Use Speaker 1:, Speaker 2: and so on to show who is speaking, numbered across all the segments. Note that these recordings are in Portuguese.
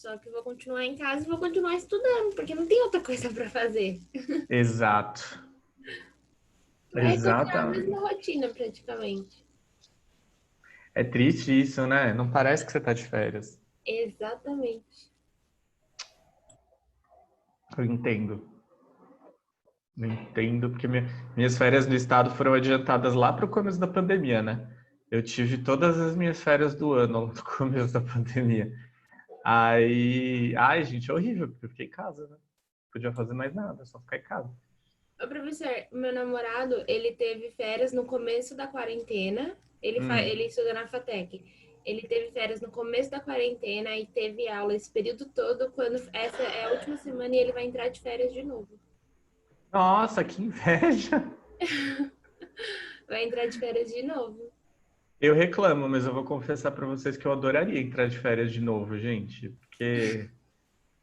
Speaker 1: só que vou continuar em casa e vou continuar estudando, porque não tem outra coisa para fazer.
Speaker 2: Exato.
Speaker 1: Vai continuar a
Speaker 2: Exatamente.
Speaker 1: mesma rotina, praticamente.
Speaker 2: É triste isso, né? Não parece que você tá de férias.
Speaker 1: Exatamente.
Speaker 2: Eu entendo. Eu entendo, porque minhas férias no estado foram adiantadas lá para o começo da pandemia, né? Eu tive todas as minhas férias do ano no começo da pandemia. Aí, ai, gente, é horrível, porque eu fiquei em casa, né? Não podia fazer mais nada, só ficar em casa.
Speaker 1: Ô, professor, meu namorado, ele teve férias no começo da quarentena. Ele estuda na FATEC. Ele teve férias no começo da quarentena e teve aula esse período todo. Quando essa é a última semana e ele vai entrar de férias de novo.
Speaker 2: Nossa, que inveja!
Speaker 1: Vai entrar de férias de novo.
Speaker 2: Eu reclamo, mas eu vou confessar para vocês que eu adoraria entrar de férias de novo, gente, porque,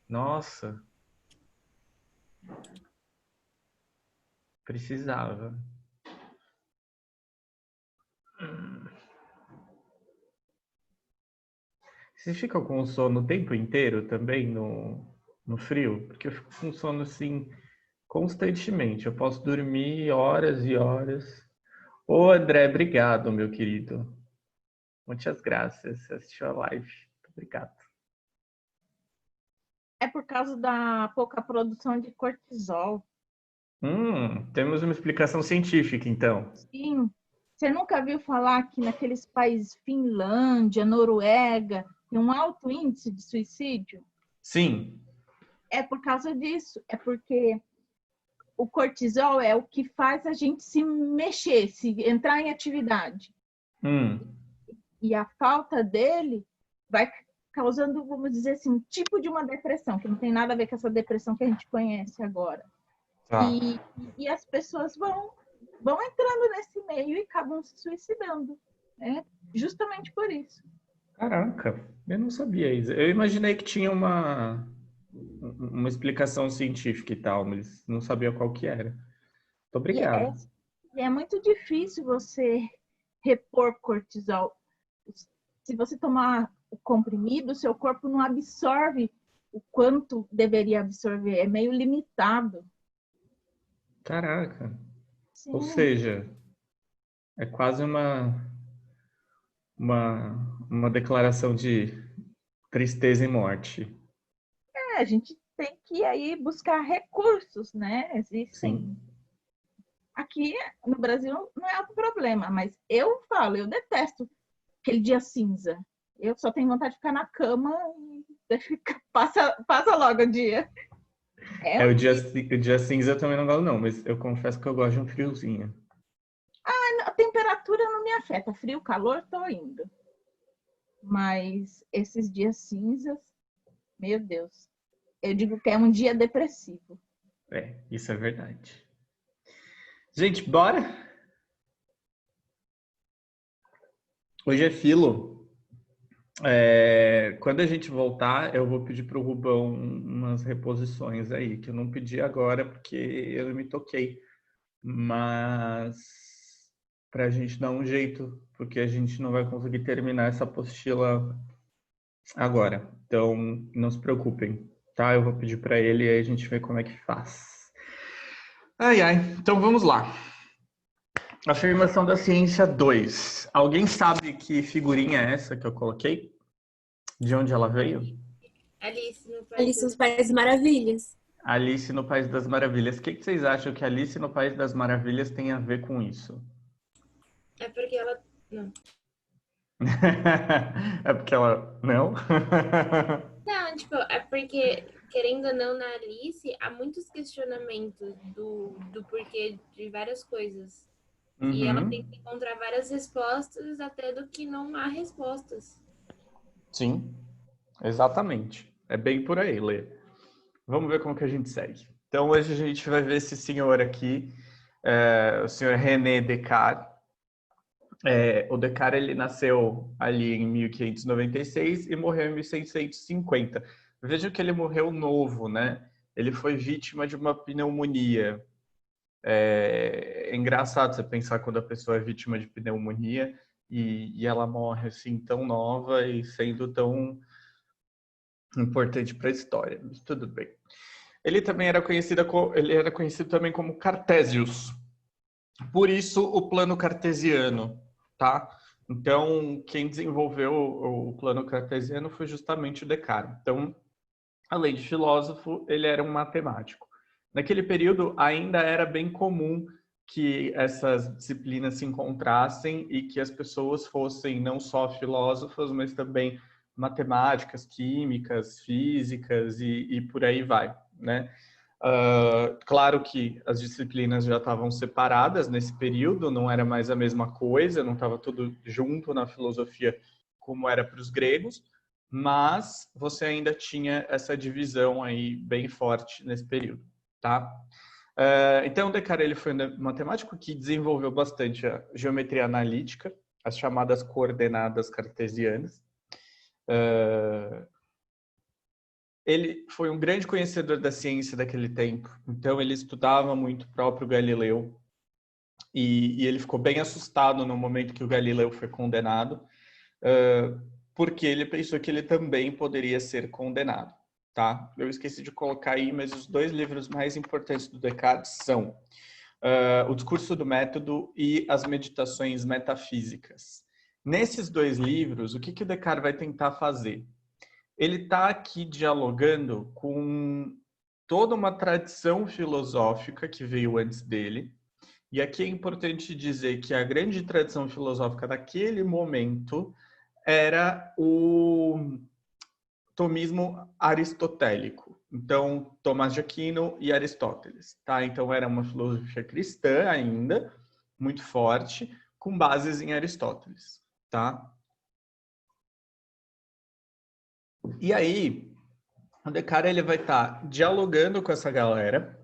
Speaker 2: nossa, precisava. Vocês ficam com sono o tempo inteiro também no frio? Porque eu fico com sono assim constantemente. Eu posso dormir horas e horas. Ô, André, obrigado, meu querido. Muitas graças. Você assistiu a live. Muito obrigado.
Speaker 3: É por causa da pouca produção de cortisol.
Speaker 2: Temos uma explicação científica, então.
Speaker 3: Sim. Você nunca viu falar que naqueles países, Finlândia, Noruega, tem um alto índice de suicídio?
Speaker 2: Sim.
Speaker 3: É por causa disso. É porque o cortisol é o que faz a gente se mexer, se entrar em atividade.
Speaker 2: Hum.
Speaker 3: E a falta dele vai causando, vamos dizer assim, um tipo de uma depressão, que não tem nada a ver com essa depressão que a gente conhece agora.
Speaker 2: Tá.
Speaker 3: E as pessoas vão entrando nesse meio e acabam se suicidando. Né? Justamente por isso.
Speaker 2: Caraca, eu não sabia isso. Eu imaginei que tinha uma explicação científica e tal, mas não sabia qual que era. Muito
Speaker 3: E é,
Speaker 2: obrigado.
Speaker 3: e é muito difícil você repor cortisol. Se você tomar o comprimido, o seu corpo não absorve o quanto deveria absorver. É meio limitado.
Speaker 2: Caraca. Ou
Speaker 3: Sim.
Speaker 2: seja, é quase uma declaração de tristeza e morte.
Speaker 3: A gente tem que aí buscar recursos, né?
Speaker 2: Sim.
Speaker 3: Existem. Aqui no Brasil não é o problema, mas eu falo, eu detesto aquele dia cinza. Eu só tenho vontade de ficar na cama e passa logo o dia. É
Speaker 2: É,
Speaker 3: um
Speaker 2: o dia cinza eu também não gosto, não, mas eu confesso que eu gosto de um friozinho.
Speaker 3: A temperatura não me afeta. Frio, calor, tô indo. Mas esses dias cinzas, meu Deus. Eu digo que é um dia depressivo.
Speaker 2: É, isso é verdade. Gente, bora? Hoje é filo. Quando a gente voltar, eu vou pedir para o Rubão umas reposições aí, que eu não pedi agora porque eu não me toquei. Mas para a gente dar um jeito, porque a gente não vai conseguir terminar essa apostila agora. Então, não se preocupem, tá? Eu vou pedir para ele e aí a gente vê como é que faz. Ai, ai. Então vamos lá. Afirmação da ciência 2. Alguém sabe que figurinha é essa que eu coloquei? De onde ela veio?
Speaker 1: Alice no País
Speaker 4: Alice nos Países Maravilhas.
Speaker 2: Alice no País das Maravilhas. O que vocês acham que Alice no País das Maravilhas tem a ver com isso?
Speaker 1: É porque ela. Não.
Speaker 2: É porque ela. Não?
Speaker 1: Não, tipo, é porque, querendo ou não, na Alice há muitos questionamentos do porquê de várias coisas. E ela tem
Speaker 2: Uhum.
Speaker 1: que encontrar várias respostas, até do que não há respostas.
Speaker 2: Sim, exatamente. É bem por aí, Lê. Vamos ver como que a gente segue. Então, hoje a gente vai ver esse senhor aqui, o senhor René Descartes. O Descartes, ele nasceu ali em 1596 e morreu em 1650. Veja que ele morreu novo, né? Ele foi vítima de uma pneumonia. É engraçado você pensar quando a pessoa é vítima de pneumonia e ela morre assim tão nova e sendo tão importante para a história, mas tudo bem. Ele era conhecido também como Cartesius. Por isso, o plano cartesiano, tá? Então, quem desenvolveu o plano cartesiano foi justamente o Descartes. Então, além de filósofo, ele era um matemático. Naquele período, ainda era bem comum que essas disciplinas se encontrassem e que as pessoas fossem não só filósofas, mas também matemáticas, químicas, físicas e por aí vai, né? Claro que as disciplinas já estavam separadas nesse período, não era mais a mesma coisa, não estava tudo junto na filosofia como era para os gregos, mas você ainda tinha essa divisão aí bem forte nesse período, tá? Então, Descartes ele foi um matemático que desenvolveu bastante a geometria analítica, as chamadas coordenadas cartesianas. Ele foi um grande conhecedor da ciência daquele tempo, então ele estudava muito o próprio Galileu e ele ficou bem assustado no momento que o Galileu foi condenado, porque ele pensou que ele também poderia ser condenado, tá? Eu esqueci de colocar aí, mas os 2 livros mais importantes do Descartes são O Discurso do Método e As Meditações Metafísicas. Nesses 2 livros, o que o Descartes vai tentar fazer? Ele está aqui dialogando com toda uma tradição filosófica que veio antes dele. E aqui é importante dizer que a grande tradição filosófica daquele momento era o tomismo aristotélico. Então, Tomás de Aquino e Aristóteles, tá? Então, era uma filosofia cristã ainda, muito forte, com bases em Aristóteles, tá? E aí, o Descartes ele vai estar dialogando com essa galera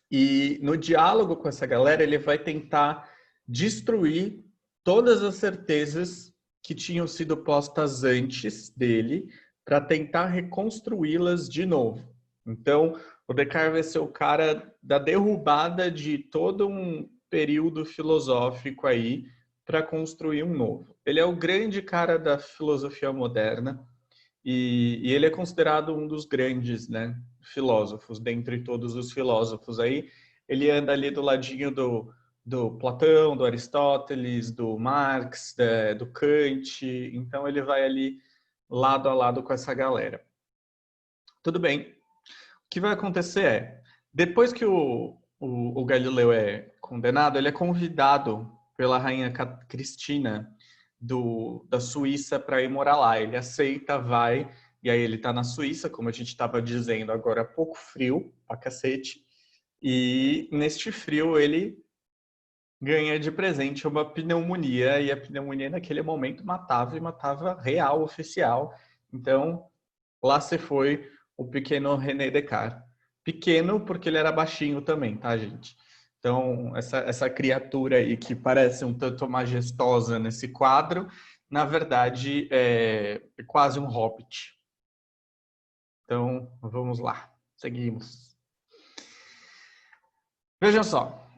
Speaker 2: e no diálogo com essa galera ele vai tentar destruir todas as certezas que tinham sido postas antes dele para tentar reconstruí-las de novo. Então, o Descartes vai ser o cara da derrubada de todo um período filosófico aí para construir um novo. Ele é o grande cara da filosofia moderna. E ele é considerado um dos grandes, né, filósofos, dentre todos os filósofos aí. Ele anda ali do ladinho do Platão, do Aristóteles, do Marx, do Kant. Então, ele vai ali lado a lado com essa galera. Tudo bem. O que vai acontecer é, depois que o Galileu é condenado, ele é convidado pela rainha Cristina da Suíça para ir morar lá. Ele aceita, vai, e aí ele está na Suíça, como a gente estava dizendo agora há pouco, frio pra cacete, e neste frio ele ganha de presente uma pneumonia, e a pneumonia naquele momento matava, e matava real, oficial. Então, lá se foi o pequeno René Descartes. Pequeno porque ele era baixinho também, tá, gente? Então, essa criatura aí que parece um tanto majestosa nesse quadro, na verdade, é quase um hobbit. Então, vamos lá. Seguimos. Vejam só.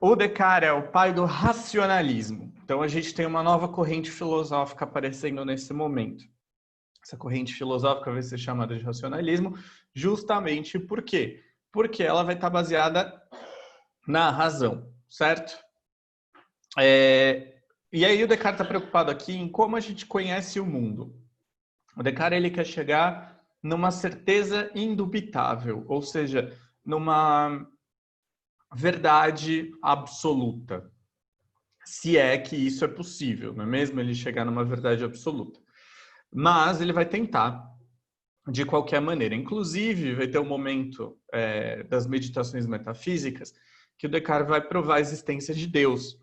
Speaker 2: O Descartes é o pai do racionalismo. Então, a gente tem uma nova corrente filosófica aparecendo nesse momento. Essa corrente filosófica vai ser chamada de racionalismo justamente por quê? Porque ela vai estar baseada na razão, certo? E aí o Descartes está preocupado aqui em como a gente conhece o mundo. O Descartes ele quer chegar numa certeza indubitável, ou seja, numa verdade absoluta. Se é que isso é possível, não é mesmo? Ele chegar numa verdade absoluta. Mas ele vai tentar, de qualquer maneira. Inclusive, vai ter um momento das meditações metafísicas que o Descartes vai provar a existência de Deus.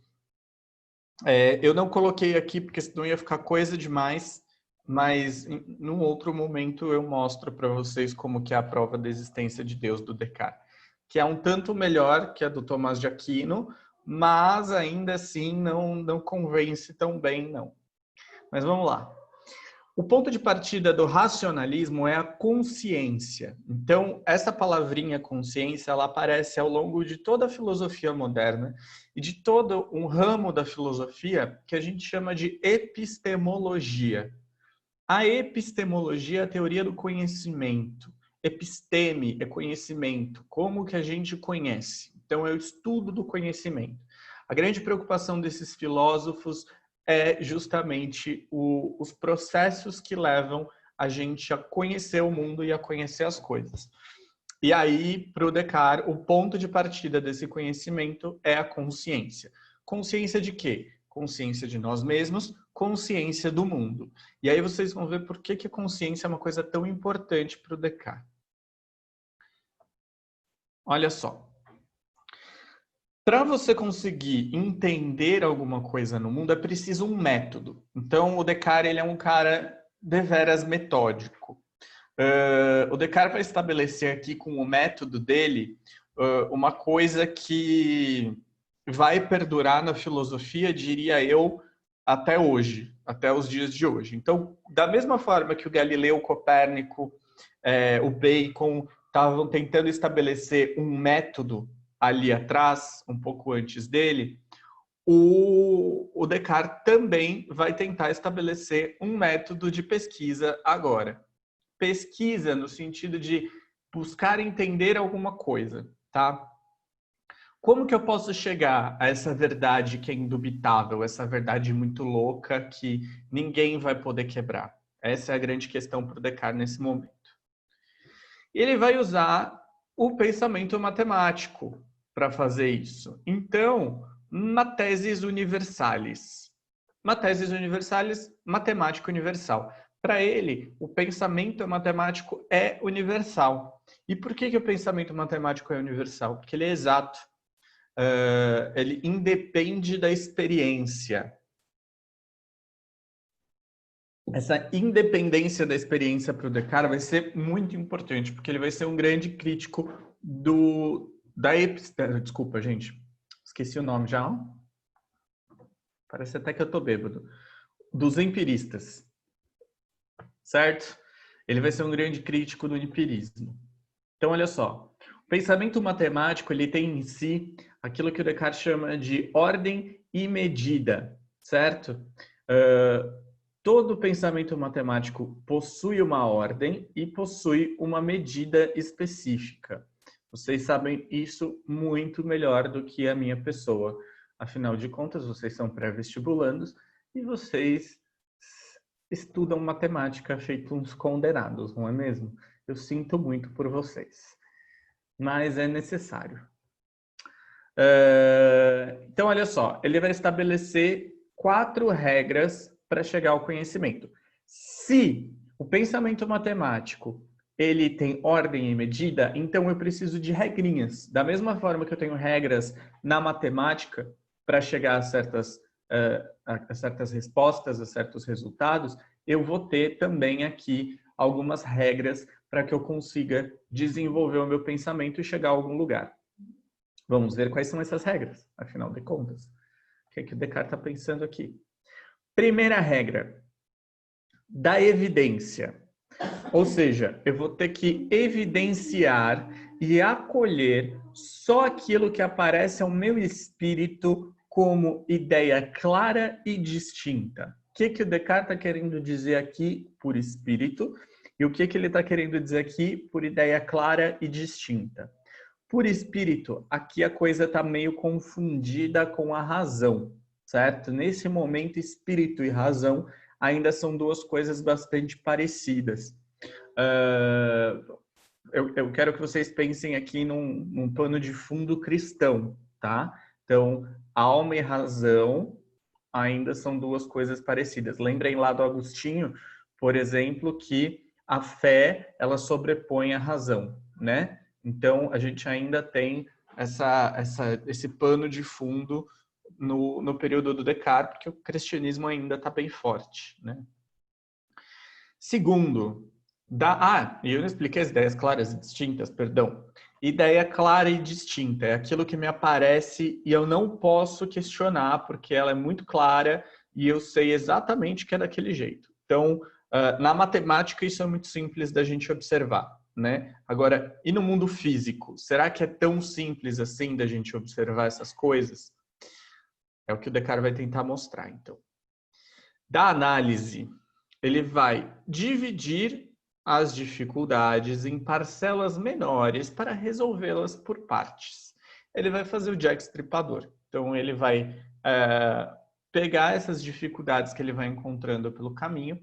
Speaker 2: Eu não coloquei aqui porque senão ia ficar coisa demais, mas num outro momento eu mostro para vocês como que é a prova da existência de Deus do Descartes, que é um tanto melhor que a do Tomás de Aquino, mas ainda assim não convence tão bem, não. Mas vamos lá. O ponto de partida do racionalismo é a consciência. Então, essa palavrinha consciência, ela aparece ao longo de toda a filosofia moderna e de todo um ramo da filosofia que a gente chama de epistemologia. A epistemologia é a teoria do conhecimento. Episteme é conhecimento. Como que a gente conhece? Então, é o estudo do conhecimento. A grande preocupação desses filósofos é justamente os processos que levam a gente a conhecer o mundo e a conhecer as coisas. E aí, para o Descartes, o ponto de partida desse conhecimento é a consciência. Consciência de quê? Consciência de nós mesmos, consciência do mundo. E aí vocês vão ver por que a consciência é uma coisa tão importante para o Descartes. Olha só. Para você conseguir entender alguma coisa no mundo, é preciso um método. Então, o Descartes ele é um cara deveras metódico. O Descartes vai estabelecer aqui com o método dele uma coisa que vai perdurar na filosofia, diria eu, até hoje, até os dias de hoje. Então, da mesma forma que o Galileu, o Copérnico, o Bacon estavam tentando estabelecer um método ali atrás, um pouco antes dele, o Descartes também vai tentar estabelecer um método de pesquisa agora. Pesquisa no sentido de buscar entender alguma coisa, tá? Como que eu posso chegar a essa verdade que é indubitável, essa verdade muito louca que ninguém vai poder quebrar? Essa é a grande questão para o Descartes nesse momento. Ele vai usar o pensamento matemático para fazer isso. Então, Matesis Universalis. Matesis Universalis, matemática universal. Para ele, o pensamento matemático é universal. E por que o pensamento matemático é universal? Porque ele é exato. Ele independe da experiência. Essa independência da experiência para o Descartes vai ser muito importante, porque ele vai ser um grande crítico Desculpa, gente. Esqueci o nome já. Parece até que eu tô bêbado. Dos empiristas. Certo? Ele vai ser um grande crítico do empirismo. Então, olha só. O pensamento matemático, ele tem em si aquilo que o Descartes chama de ordem e medida. Certo? Todo pensamento matemático possui uma ordem e possui uma medida específica. Vocês sabem isso muito melhor do que a minha pessoa. Afinal de contas, vocês são pré-vestibulandos e vocês estudam matemática feito uns condenados, não é mesmo? Eu sinto muito por vocês. Mas é necessário. Então, olha só. Ele vai estabelecer 4 regras para chegar ao conhecimento. Se o pensamento matemático ele tem ordem e medida, então eu preciso de regrinhas. Da mesma forma que eu tenho regras na matemática para chegar a certas respostas, a certos resultados, eu vou ter também aqui algumas regras para que eu consiga desenvolver o meu pensamento e chegar a algum lugar. Vamos ver quais são essas regras, afinal de contas. O que é que o Descartes está pensando aqui? Primeira regra, da evidência. Ou seja, eu vou ter que evidenciar e acolher só aquilo que aparece ao meu espírito como ideia clara e distinta. O que o Descartes está querendo dizer aqui por espírito e o que ele está querendo dizer aqui por ideia clara e distinta? Por espírito, aqui a coisa está meio confundida com a razão, certo? Nesse momento, espírito e razão ainda são 2 coisas bastante parecidas. Eu quero que vocês pensem aqui num pano de fundo cristão, tá? Então, alma e razão ainda são 2 coisas parecidas. Lembrem lá do Agostinho, por exemplo, que a fé, ela sobrepõe a razão, né? Então, a gente ainda tem esse pano de fundo no período do Descartes, porque o cristianismo ainda está bem forte, né? Segundo, eu não expliquei as ideias claras e distintas, perdão. Ideia clara e distinta é aquilo que me aparece e eu não posso questionar, porque ela é muito clara e eu sei exatamente que é daquele jeito. Então, na matemática, isso é muito simples da gente observar, né? Agora, e no mundo físico? Será que é tão simples assim da gente observar essas coisas? É o que o Descartes vai tentar mostrar, então. Da análise, ele vai dividir as dificuldades em parcelas menores para resolvê-las por partes. Ele vai fazer o Jack Stripador. Então, ele vai pegar essas dificuldades que ele vai encontrando pelo caminho,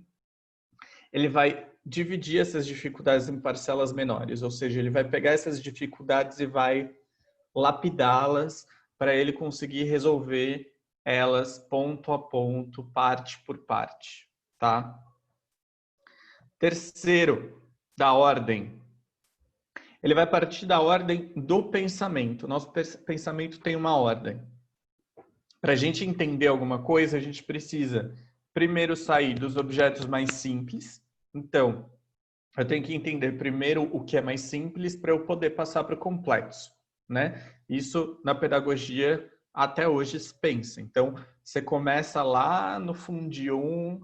Speaker 2: ele vai dividir essas dificuldades em parcelas menores, ou seja, ele vai pegar essas dificuldades e vai lapidá-las para ele conseguir resolver elas ponto a ponto, parte por parte, tá? Terceiro, da ordem. Ele vai partir da ordem do pensamento. Nosso pensamento tem uma ordem. Para a gente entender alguma coisa, a gente precisa primeiro sair dos objetos mais simples. Então, eu tenho que entender primeiro o que é mais simples para eu poder passar para o complexo, né? Isso na pedagogia até hoje se pensa. Então, você começa lá no Fundi 1,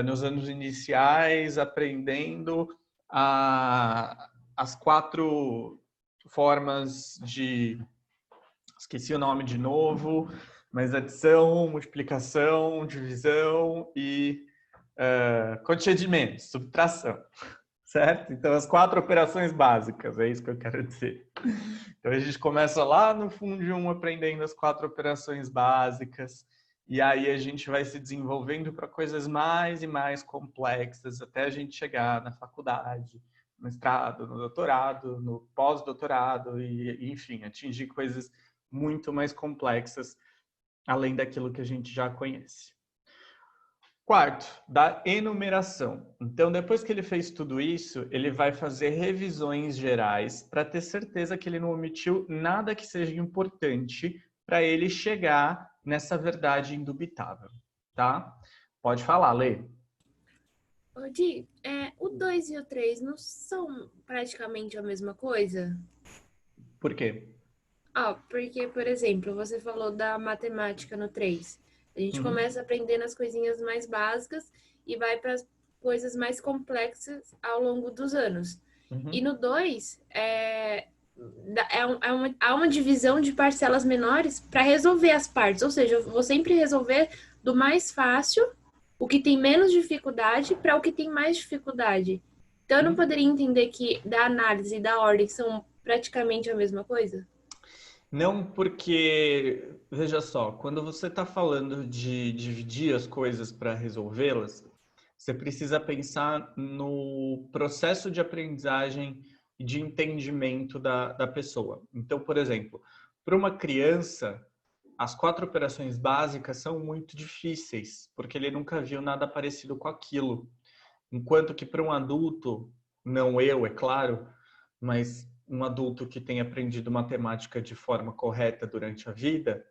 Speaker 2: nos anos iniciais, aprendendo as 4 formas de... Esqueci o nome de novo, mas adição, multiplicação, divisão e quantia de menos, subtração, certo? Então, as 4 operações básicas, é isso que eu quero dizer. Então, a gente começa lá no Fundi 1 aprendendo as 4 operações básicas, e aí a gente vai se desenvolvendo para coisas mais e mais complexas, até a gente chegar na faculdade, no mestrado, no doutorado, no pós-doutorado, e enfim, atingir coisas muito mais complexas, além daquilo que a gente já conhece. Quarto, da enumeração. Então, depois que ele fez tudo isso, ele vai fazer revisões gerais para ter certeza que ele não omitiu nada que seja importante para ele chegar nessa verdade indubitável, tá? Pode falar, Lê.
Speaker 1: Di, o 2 e o 3 não são praticamente a mesma coisa?
Speaker 2: Por quê?
Speaker 1: Porque, por exemplo, você falou da matemática no 3. A gente começa aprendendo as coisinhas mais básicas e vai para as coisas mais complexas ao longo dos anos. E no 2, há uma divisão de parcelas menores para resolver as partes. Ou seja, eu vou sempre resolver do mais fácil, o que tem menos dificuldade, para o que tem mais dificuldade. Então, eu não poderia entender que da análise e da ordem são praticamente a mesma coisa?
Speaker 2: Não, porque, veja só, quando você está falando de dividir as coisas para resolvê-las, você precisa pensar no processo de aprendizagem e de entendimento da pessoa. Então, por exemplo, para uma criança, as 4 operações básicas são muito difíceis, porque ele nunca viu nada parecido com aquilo. Enquanto que para um adulto, não eu, é claro, mas um adulto que tem aprendido matemática de forma correta durante a vida,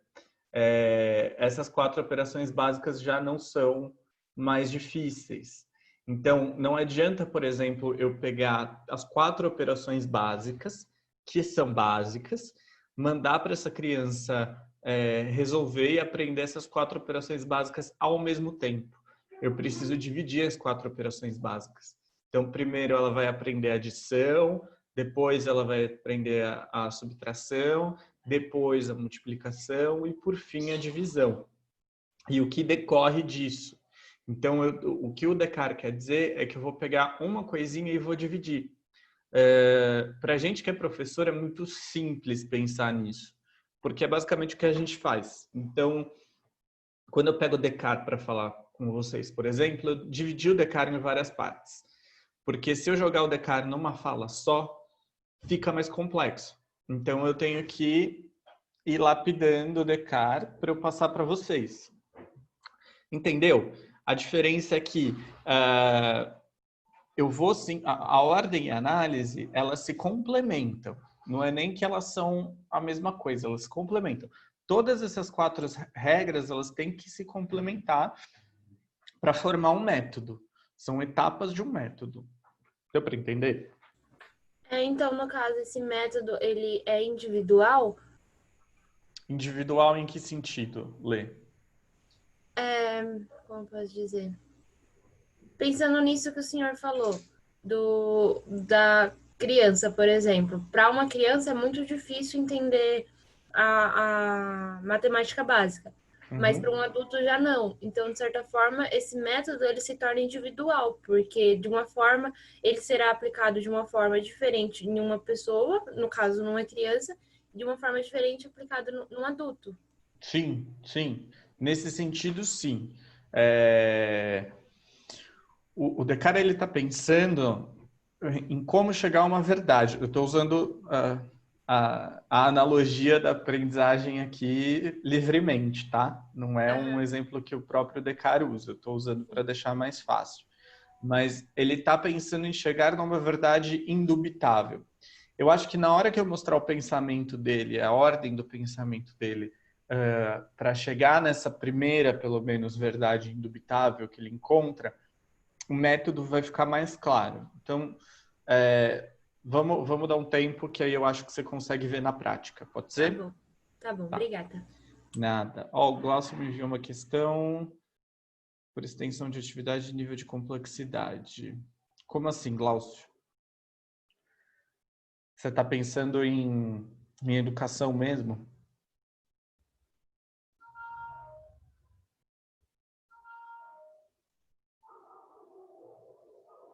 Speaker 2: essas 4 operações básicas já não são mais difíceis. Então, não adianta, por exemplo, eu pegar as 4 operações básicas, que são básicas, mandar para essa criança resolver e aprender essas 4 operações básicas ao mesmo tempo. Eu preciso dividir as 4 operações básicas. Então, primeiro ela vai aprender a adição, depois ela vai aprender a subtração, depois a multiplicação e, por fim, a divisão. E o que decorre disso? Então, o que o Descartes quer dizer é que eu vou pegar uma coisinha e vou dividir. Para a gente que é professor, é muito simples pensar nisso, porque é basicamente o que a gente faz. Então, quando eu pego o Descartes para falar com vocês, por exemplo, eu dividi o Descartes em várias partes. Porque se eu jogar o Descartes numa fala só, fica mais complexo. Então, eu tenho que ir lapidando o Descartes para eu passar para vocês. Entendeu? A diferença é que eu vou sim, a ordem e a análise, elas se complementam. Não é nem que elas são a mesma coisa, elas se complementam. Todas essas 4 regras, elas têm que se complementar para formar um método. São etapas de um método. Deu para entender?
Speaker 1: Então, no caso, esse método, ele é individual?
Speaker 2: Individual em que sentido, Lê?
Speaker 1: Como posso dizer? Pensando nisso que o senhor falou, da criança, por exemplo. Para uma criança é muito difícil entender a matemática básica. mas para
Speaker 2: Uhum.
Speaker 1: um adulto já não. Então, de certa forma, esse método ele se torna individual, porque de uma forma ele será aplicado de uma forma diferente em uma pessoa, no caso numa criança, de uma forma diferente aplicado num adulto.
Speaker 2: Sim, sim. Nesse sentido, sim. É, o Descartes ele está pensando em como chegar a uma verdade. Eu estou usando a analogia da aprendizagem aqui livremente, tá? Não é um
Speaker 1: Aham,
Speaker 2: exemplo que o próprio Descartes usa. Eu estou usando para deixar mais fácil. Mas ele está pensando em chegar numa verdade indubitável. Eu acho que na hora que eu mostrar o pensamento dele, a ordem do pensamento dele, para chegar nessa primeira, pelo menos, verdade indubitável que ele encontra, o método vai ficar mais claro. Então, vamos dar um tempo que aí eu acho que você consegue ver na prática. Pode ser?
Speaker 1: tá bom,
Speaker 2: Tá.
Speaker 1: obrigada.
Speaker 2: Nada. Ó, o Glaucio me enviou uma questão por extensão de atividade de nível de complexidade. Como assim, Glaucio? Você está pensando em educação mesmo?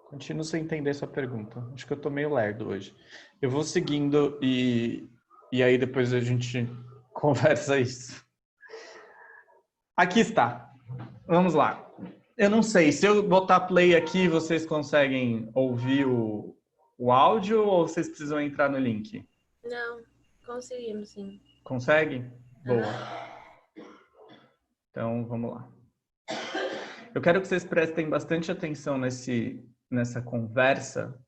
Speaker 2: Continuo sem entender sua pergunta. Acho que eu tô meio lerdo hoje. Eu vou seguindo e aí depois a gente conversa isso. Aqui está. Vamos lá. Eu não sei, se eu botar play aqui, vocês conseguem ouvir o áudio ou vocês precisam entrar no link?
Speaker 1: Não, conseguimos sim.
Speaker 2: Conseguem? Boa.
Speaker 1: Aham.
Speaker 2: Então, vamos lá. Eu quero que vocês prestem bastante atenção nessa conversa.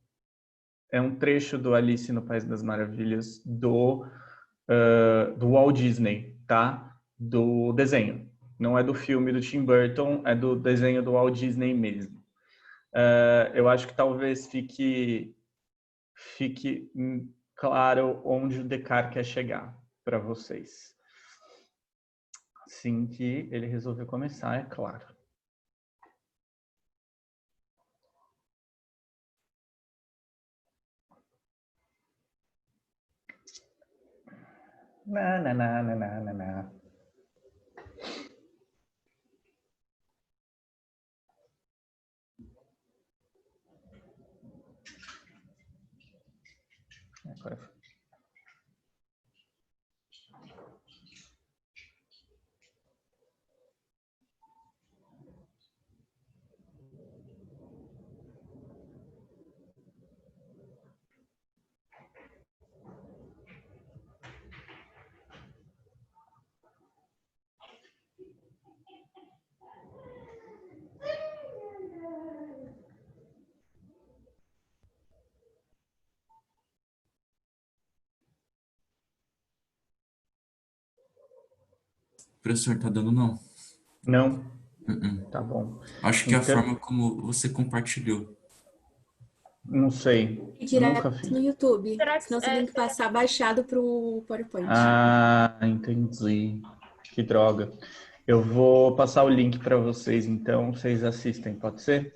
Speaker 2: É um trecho do Alice no País das Maravilhas do Walt Disney, tá? Do desenho. Não é do filme do Tim Burton, é do desenho do Walt Disney mesmo. Eu acho que talvez fique claro onde o Descartes quer chegar para vocês. Assim que ele resolveu começar, é claro. Na, na, na, na, na, na, na. Agora foi.
Speaker 5: Professor, tá dando não.
Speaker 2: Não?
Speaker 5: Uh-uh.
Speaker 2: Tá bom.
Speaker 5: Acho que a
Speaker 2: Então,
Speaker 5: forma como você compartilhou.
Speaker 2: não sei.
Speaker 4: E
Speaker 2: Nunca
Speaker 4: direto
Speaker 2: fiz.
Speaker 4: no YouTube.
Speaker 1: Será que
Speaker 4: Senão você tem que passar baixado pro PowerPoint.
Speaker 2: Ah, entendi. Que droga. Eu vou passar o link para vocês, então vocês assistem, pode ser?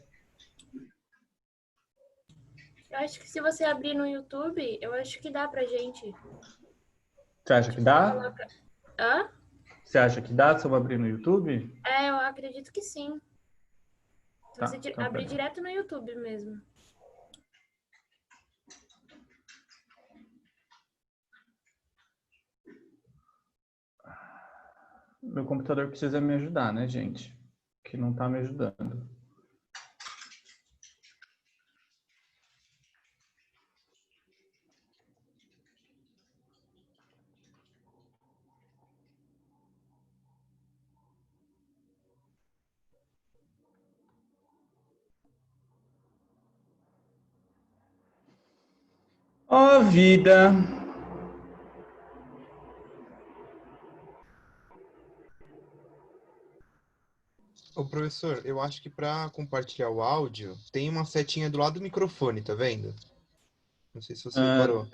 Speaker 1: Eu acho que se você abrir no YouTube, eu acho que dá pra gente.
Speaker 2: Você acha que
Speaker 1: Tipo, você
Speaker 2: dá?
Speaker 1: coloca. Hã?
Speaker 2: Você acha que dá se eu abrir no YouTube?
Speaker 1: É, eu acredito que sim. Se
Speaker 2: Tá,
Speaker 1: você
Speaker 2: então
Speaker 1: abrir
Speaker 2: peraí.
Speaker 1: direto no YouTube mesmo.
Speaker 2: Meu computador precisa me ajudar, né, gente? Que não tá me ajudando. Ó vida!
Speaker 6: Ô, professor, eu acho que para compartilhar o áudio, tem uma setinha do lado do microfone, tá vendo? Não sei se você reparou.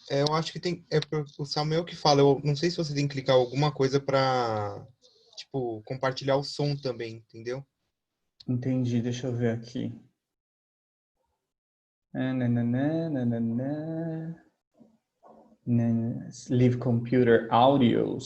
Speaker 6: Eu acho que tem. O Samuel que fala. Eu não sei se você tem que clicar alguma coisa para, tipo, compartilhar o som também, entendeu?
Speaker 2: Entendi, deixa eu ver aqui. Leave computer audio.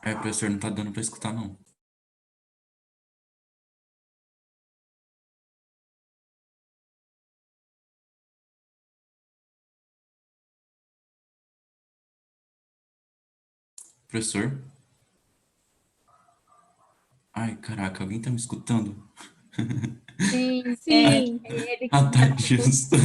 Speaker 5: Professor, não tá dando pra escutar, não. Professor? Ai, caraca, alguém tá me escutando?
Speaker 3: Sim,
Speaker 4: Sim.
Speaker 3: é ele que
Speaker 5: Ah, tá,
Speaker 3: tá.
Speaker 5: justo.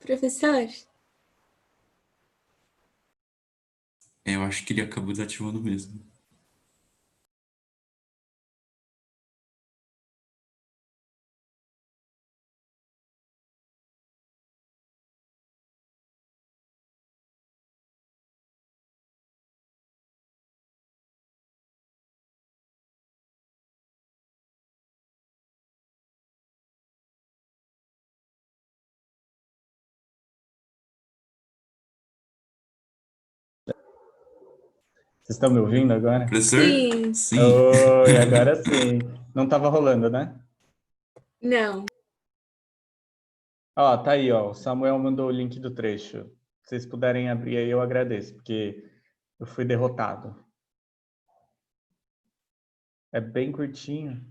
Speaker 4: Professor?
Speaker 5: Eu acho que ele acabou desativando mesmo.
Speaker 2: Vocês estão me ouvindo agora?
Speaker 5: Professor?
Speaker 4: Sim.
Speaker 5: Sim.
Speaker 2: Oi, agora sim. Não estava rolando, né?
Speaker 4: Não.
Speaker 2: Ó, tá aí, ó. O Samuel mandou o link do trecho. Se vocês puderem abrir aí, eu agradeço, porque eu fui derrotado. É bem curtinho.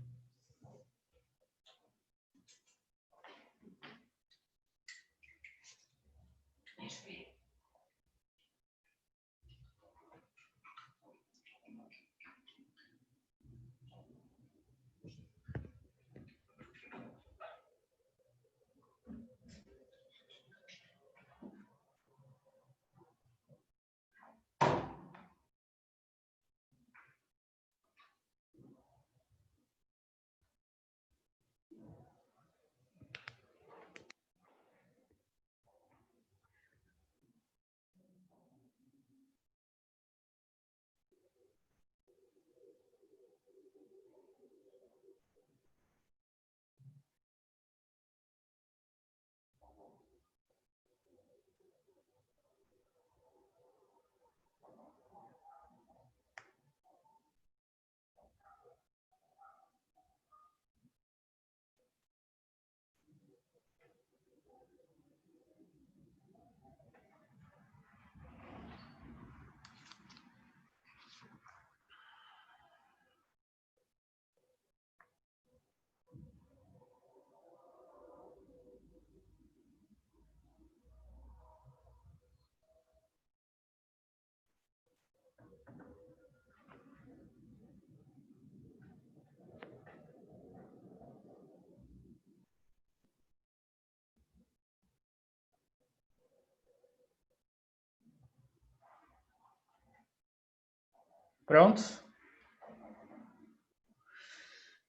Speaker 2: Pronto?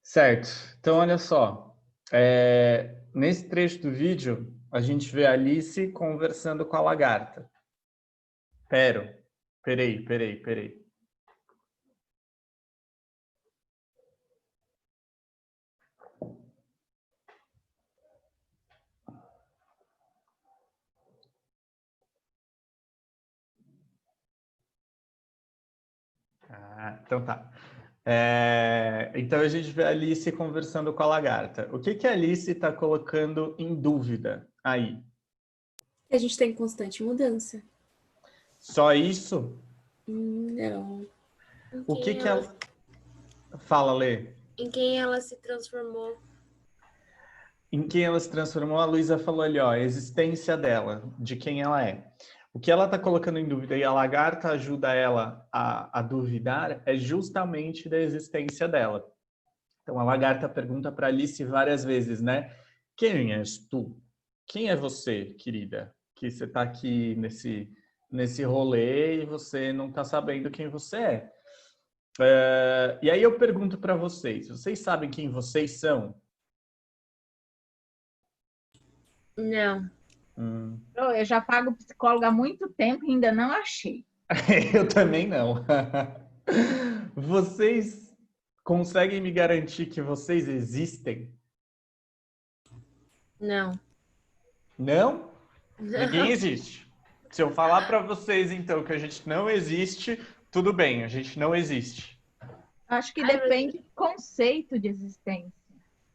Speaker 2: Certo. Então, olha só. Nesse trecho do vídeo, a gente vê a Alice conversando com a lagarta. Peraí. Então tá. Então a gente vê a Alice conversando com a lagarta. O que a Alice está colocando em dúvida aí?
Speaker 4: A gente tem constante mudança.
Speaker 2: Só isso?
Speaker 4: Não.
Speaker 2: O que ela... Fala, Lê.
Speaker 1: Em quem ela se transformou?
Speaker 2: Em quem ela se transformou, a Luísa falou ali, ó, a existência dela, de quem ela é. O que ela está colocando em dúvida e a lagarta ajuda ela a duvidar é justamente da existência dela. Então a lagarta pergunta para Alice várias vezes, né? Quem és tu? Quem é você, querida? Que você está aqui nesse rolê e você não está sabendo quem você é. E aí eu pergunto para vocês sabem quem vocês são?
Speaker 1: Não.
Speaker 3: Eu já pago psicóloga há muito tempo e ainda não achei.
Speaker 2: Eu também não. Vocês conseguem me garantir que vocês existem?
Speaker 1: Não.
Speaker 2: Não? Ninguém existe. Se eu falar para vocês, então, que a gente não existe, tudo bem, a gente não existe.
Speaker 3: Acho que depende do conceito de existência.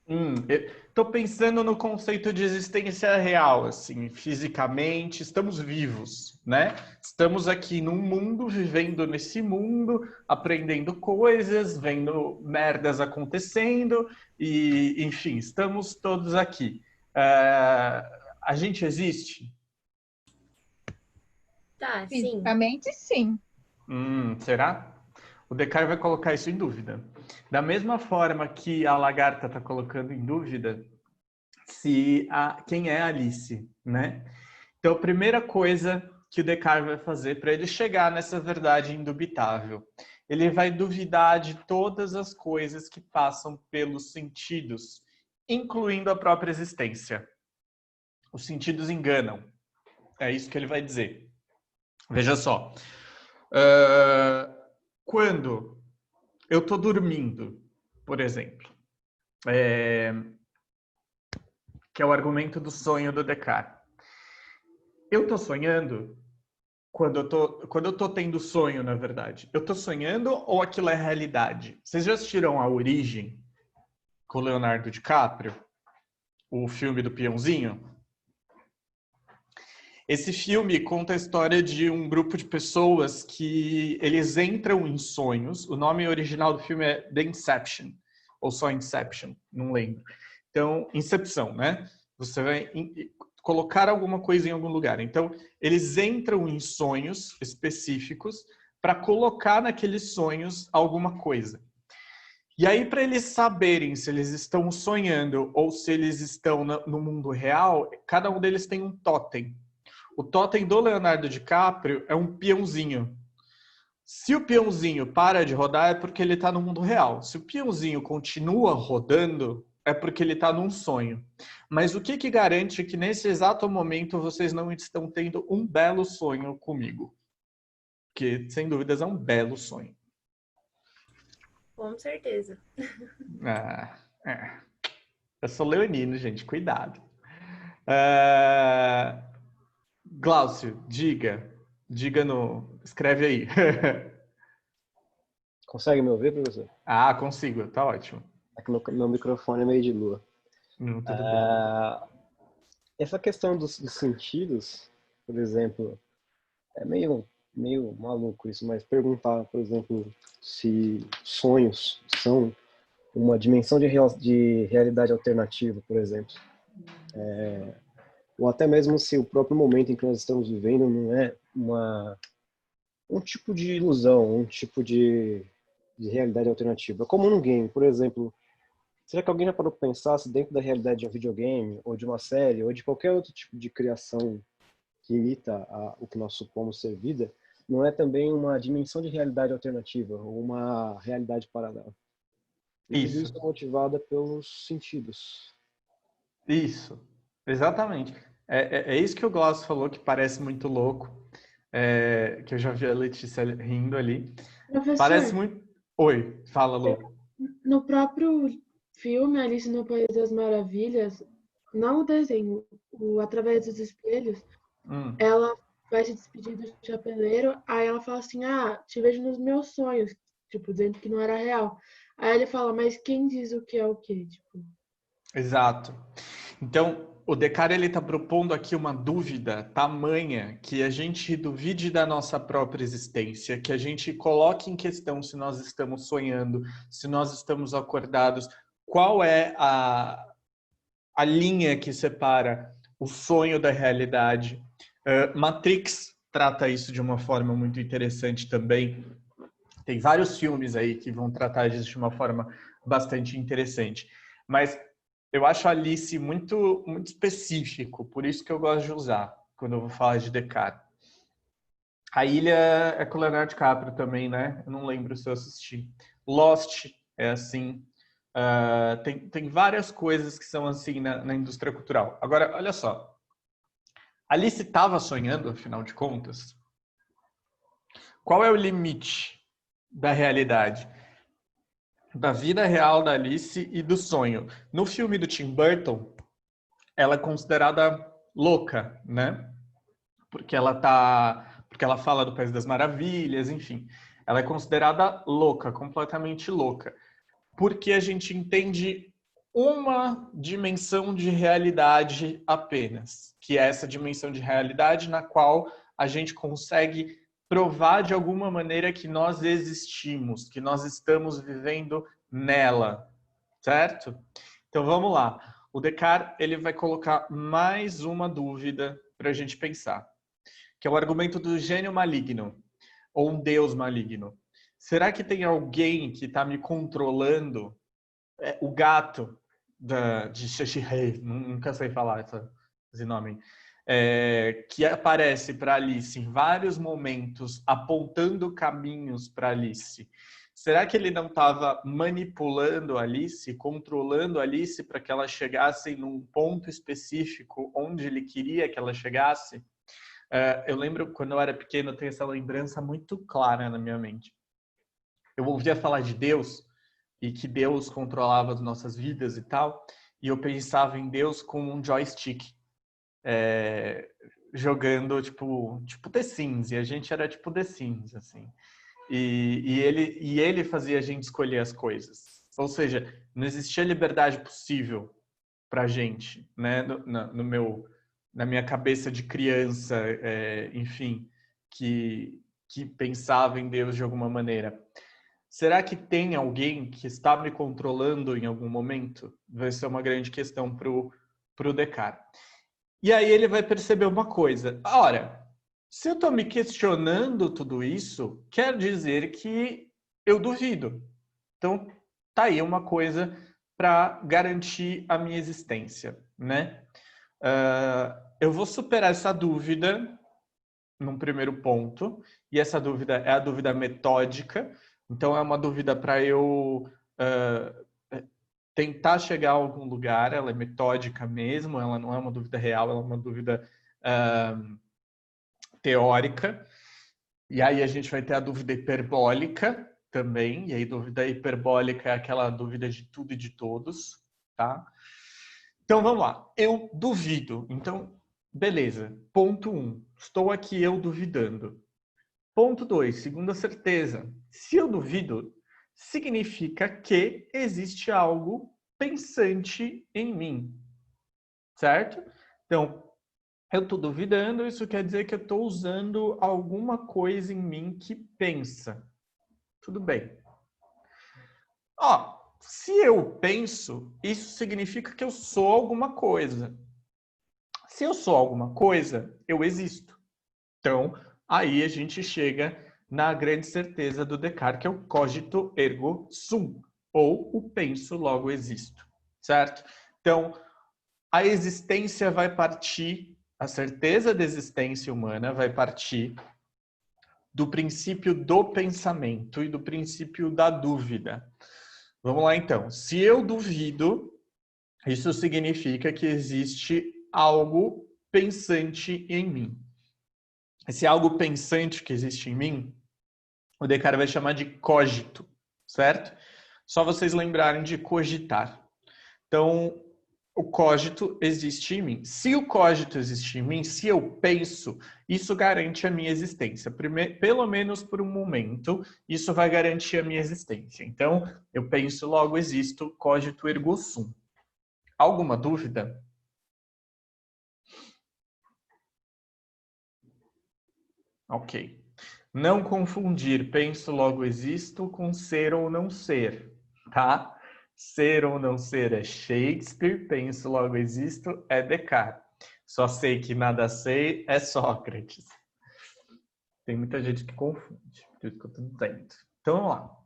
Speaker 2: Estou pensando no conceito de existência real, assim, fisicamente, estamos vivos, né? Estamos aqui num mundo, vivendo nesse mundo, aprendendo coisas, vendo merdas acontecendo, e, enfim, estamos todos aqui. A gente existe?
Speaker 1: Tá, sim.
Speaker 3: Fisicamente, sim.
Speaker 2: Será? O Descartes vai colocar isso em dúvida. Da mesma forma que a lagarta está colocando em dúvida quem é Alice, né? Então, a primeira coisa que o Descartes vai fazer para ele chegar nessa verdade indubitável, ele vai duvidar de todas as coisas que passam pelos sentidos, incluindo a própria existência. Os sentidos enganam. É isso que ele vai dizer. Veja só. Quando eu estou dormindo, por exemplo, que é o argumento do sonho do Descartes. Eu estou sonhando quando eu tô tendo sonho, na verdade. Eu estou sonhando ou aquilo é realidade? Vocês já assistiram A Origem com o Leonardo DiCaprio? O filme do peãozinho? Esse filme conta a história de um grupo de pessoas que eles entram em sonhos. O nome original do filme é The Inception, ou só Inception, não lembro. Então, Incepção, né? Você vai colocar alguma coisa em algum lugar. Então, eles entram em sonhos específicos para colocar naqueles sonhos alguma coisa. E aí, para eles saberem se eles estão sonhando ou se eles estão no mundo real, cada um deles tem um totem. O totem do Leonardo DiCaprio é um peãozinho. Se o peãozinho para de rodar, é porque ele está no mundo real. Se o peãozinho continua rodando, é porque ele está num sonho. Mas o que garante que nesse exato momento vocês não estão tendo um belo sonho comigo? Que, sem dúvidas, é um belo sonho.
Speaker 1: Com certeza.
Speaker 2: Eu sou leonino, gente. Cuidado. Glaucio, diga escreve aí.
Speaker 7: Consegue me ouvir, professor?
Speaker 2: Consigo, tá ótimo.
Speaker 7: É que meu microfone é meio de lua.
Speaker 2: Tudo bem.
Speaker 7: Essa questão dos sentidos, por exemplo, é meio maluco isso, mas perguntar, por exemplo, se sonhos são uma dimensão de realidade alternativa, por exemplo. Ou até mesmo se o próprio momento em que nós estamos vivendo não é um tipo de ilusão, um tipo de realidade alternativa. Como num game, por exemplo, será que alguém já parou para pensar se dentro da realidade de um videogame, ou de uma série, ou de qualquer outro tipo de criação que imita o que nós supomos ser vida, não é também uma dimensão de realidade alternativa, ou uma realidade paralela? E tudo isso é motivado pelos sentidos.
Speaker 2: Isso, exatamente. É isso que o Glaucio falou, que parece muito louco, que eu já vi a Letícia rindo ali.
Speaker 4: Professor,
Speaker 2: parece muito... Oi, fala, Lu.
Speaker 4: No próprio filme Alice no País das Maravilhas, não o desenho, através dos espelhos, ela vai se despedir do chapeleiro, aí ela fala assim, te vejo nos meus sonhos, tipo, dizendo que não era real. Aí ele fala, mas quem diz o que é o quê? Tipo...
Speaker 2: Exato. Então, o Descartes está propondo aqui uma dúvida tamanha que a gente duvide da nossa própria existência, que a gente coloque em questão se nós estamos sonhando, se nós estamos acordados, qual é a linha que separa o sonho da realidade. Matrix trata isso de uma forma muito interessante também. Tem vários filmes aí que vão tratar disso de uma forma bastante interessante. Mas eu acho a Alice muito, muito específico, por isso que eu gosto de usar quando eu vou falar de Descartes. A Ilha é com o Leonardo DiCaprio também, né? Eu não lembro se eu assisti. Lost é assim. Tem várias coisas que são assim na indústria cultural. Agora, olha só. Alice estava sonhando, afinal de contas? Qual é o limite da realidade? Da vida real da Alice e do sonho. No filme do Tim Burton, ela é considerada louca, né? Porque ela fala do País das Maravilhas, enfim. Ela é considerada louca, completamente louca. Porque a gente entende uma dimensão de realidade apenas, que é essa dimensão de realidade na qual a gente consegue provar de alguma maneira que nós existimos, que nós estamos vivendo nela, certo? Então vamos lá. O Descartes ele vai colocar mais uma dúvida para a gente pensar, que é o argumento do gênio maligno, ou um deus maligno. Será que tem alguém que está me controlando? O gato de Shishihei, nunca sei falar esse nome, que aparece para Alice em vários momentos, apontando caminhos para Alice. Será que ele não estava manipulando a Alice, controlando a Alice para que ela chegasse num ponto específico onde ele queria que ela chegasse? Eu lembro, quando eu era pequeno, eu tenho essa lembrança muito clara na minha mente. Eu ouvia falar de Deus, e que Deus controlava as nossas vidas e tal, e eu pensava em Deus como um joystick, jogando tipo The Sims, e a gente era tipo The Sims, assim. E ele fazia a gente escolher as coisas. Ou seja, não existia liberdade possível pra gente, né? Na minha cabeça de criança, enfim, que pensava em Deus de alguma maneira. Será que tem alguém que está me controlando em algum momento? Vai ser uma grande questão pro Descartes. E aí ele vai perceber uma coisa. Ora, se eu estou me questionando tudo isso, quer dizer que eu duvido. Então, tá aí uma coisa para garantir a minha existência, né? Eu vou superar essa dúvida num primeiro ponto, e essa dúvida é a dúvida metódica. Então, é uma dúvida para eu tentar chegar a algum lugar. Ela é metódica mesmo, ela não é uma dúvida real, ela é uma dúvida teórica. E aí a gente vai ter a dúvida hiperbólica também, e aí dúvida hiperbólica é aquela dúvida de tudo e de todos, tá? Então, vamos lá. Eu duvido. Então, beleza. Ponto 1. Estou aqui eu duvidando. Ponto 2, segunda certeza. Se eu duvido, significa que existe algo pensante em mim, certo? Então, eu estou duvidando, isso quer dizer que eu estou usando alguma coisa em mim que pensa. Tudo bem. Se eu penso, isso significa que eu sou alguma coisa. Se eu sou alguma coisa, eu existo. Então, aí a gente chega na grande certeza do Descartes, que é o cogito ergo sum, ou o penso logo existo, certo? Então, a existência vai partir, a certeza da existência humana vai partir do princípio do pensamento e do princípio da dúvida. Vamos lá então. Se eu duvido, isso significa que existe algo pensante em mim. Esse algo pensante que existe em mim, o Descartes vai chamar de cogito, certo? Só vocês lembrarem de cogitar. Então, o cogito existe em mim. Se o cogito existe em mim, se eu penso, isso garante a minha existência. Pelo menos por um momento, isso vai garantir a minha existência. Então, eu penso, logo existo, cogito ergo sum. Alguma dúvida? Ok. Não confundir penso, logo existo com ser ou não ser, tá? Ser ou não ser é Shakespeare, penso, logo existo é Descartes. Só sei que nada sei é Sócrates. Tem muita gente que confunde, por isso que eu estou dizendo. Então, vamos lá.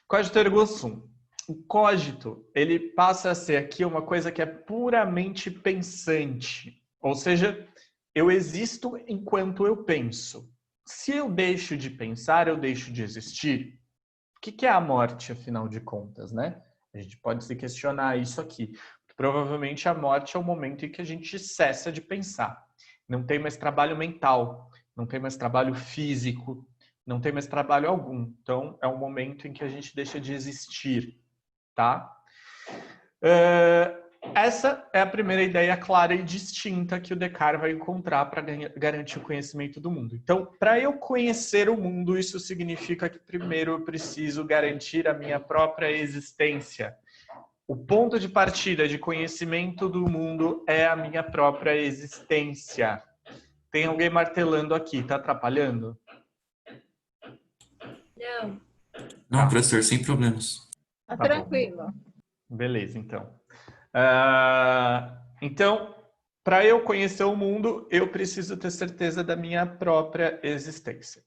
Speaker 2: Cogito ergo sum. O cogito, ele passa a ser aqui uma coisa que é puramente pensante. Ou seja, eu existo enquanto eu penso. Se eu deixo de pensar, eu deixo de existir. O que é a morte, afinal de contas, né? A gente pode se questionar isso aqui. Provavelmente a morte é o momento em que a gente cessa de pensar. Não tem mais trabalho mental, não tem mais trabalho físico, não tem mais trabalho algum. Então, é o momento em que a gente deixa de existir, tá? Essa é a primeira ideia clara e distinta que o Descartes vai encontrar para garantir o conhecimento do mundo. Então, para eu conhecer o mundo, isso significa que primeiro eu preciso garantir a minha própria existência. O ponto de partida de conhecimento do mundo é a minha própria existência. Tem alguém martelando aqui, tá atrapalhando?
Speaker 1: Não.
Speaker 5: Não,
Speaker 2: Tá.
Speaker 5: professor, sem problemas.
Speaker 3: Tá
Speaker 2: Tá bom.
Speaker 3: tranquilo.
Speaker 2: Beleza, então. Então, para eu conhecer o mundo, eu preciso ter certeza da minha própria existência.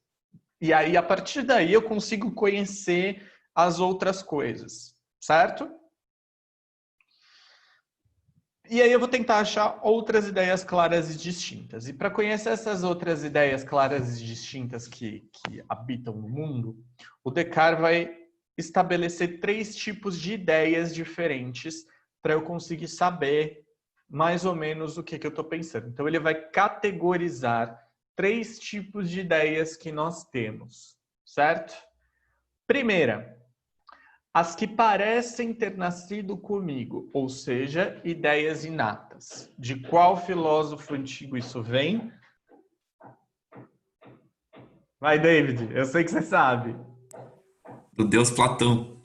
Speaker 2: E aí, a partir daí, eu consigo conhecer as outras coisas, certo? E aí eu vou tentar achar outras ideias claras e distintas. E para conhecer essas outras ideias claras e distintas que habitam no mundo, o Descartes vai estabelecer 3 tipos de ideias diferentes para eu conseguir saber mais ou menos o que eu estou pensando. Então ele vai categorizar 3 tipos de ideias que nós temos, certo? Primeira, as que parecem ter nascido comigo, ou seja, ideias inatas. De qual filósofo antigo isso vem? Vai, David, eu sei que você sabe.
Speaker 5: Do Deus Platão.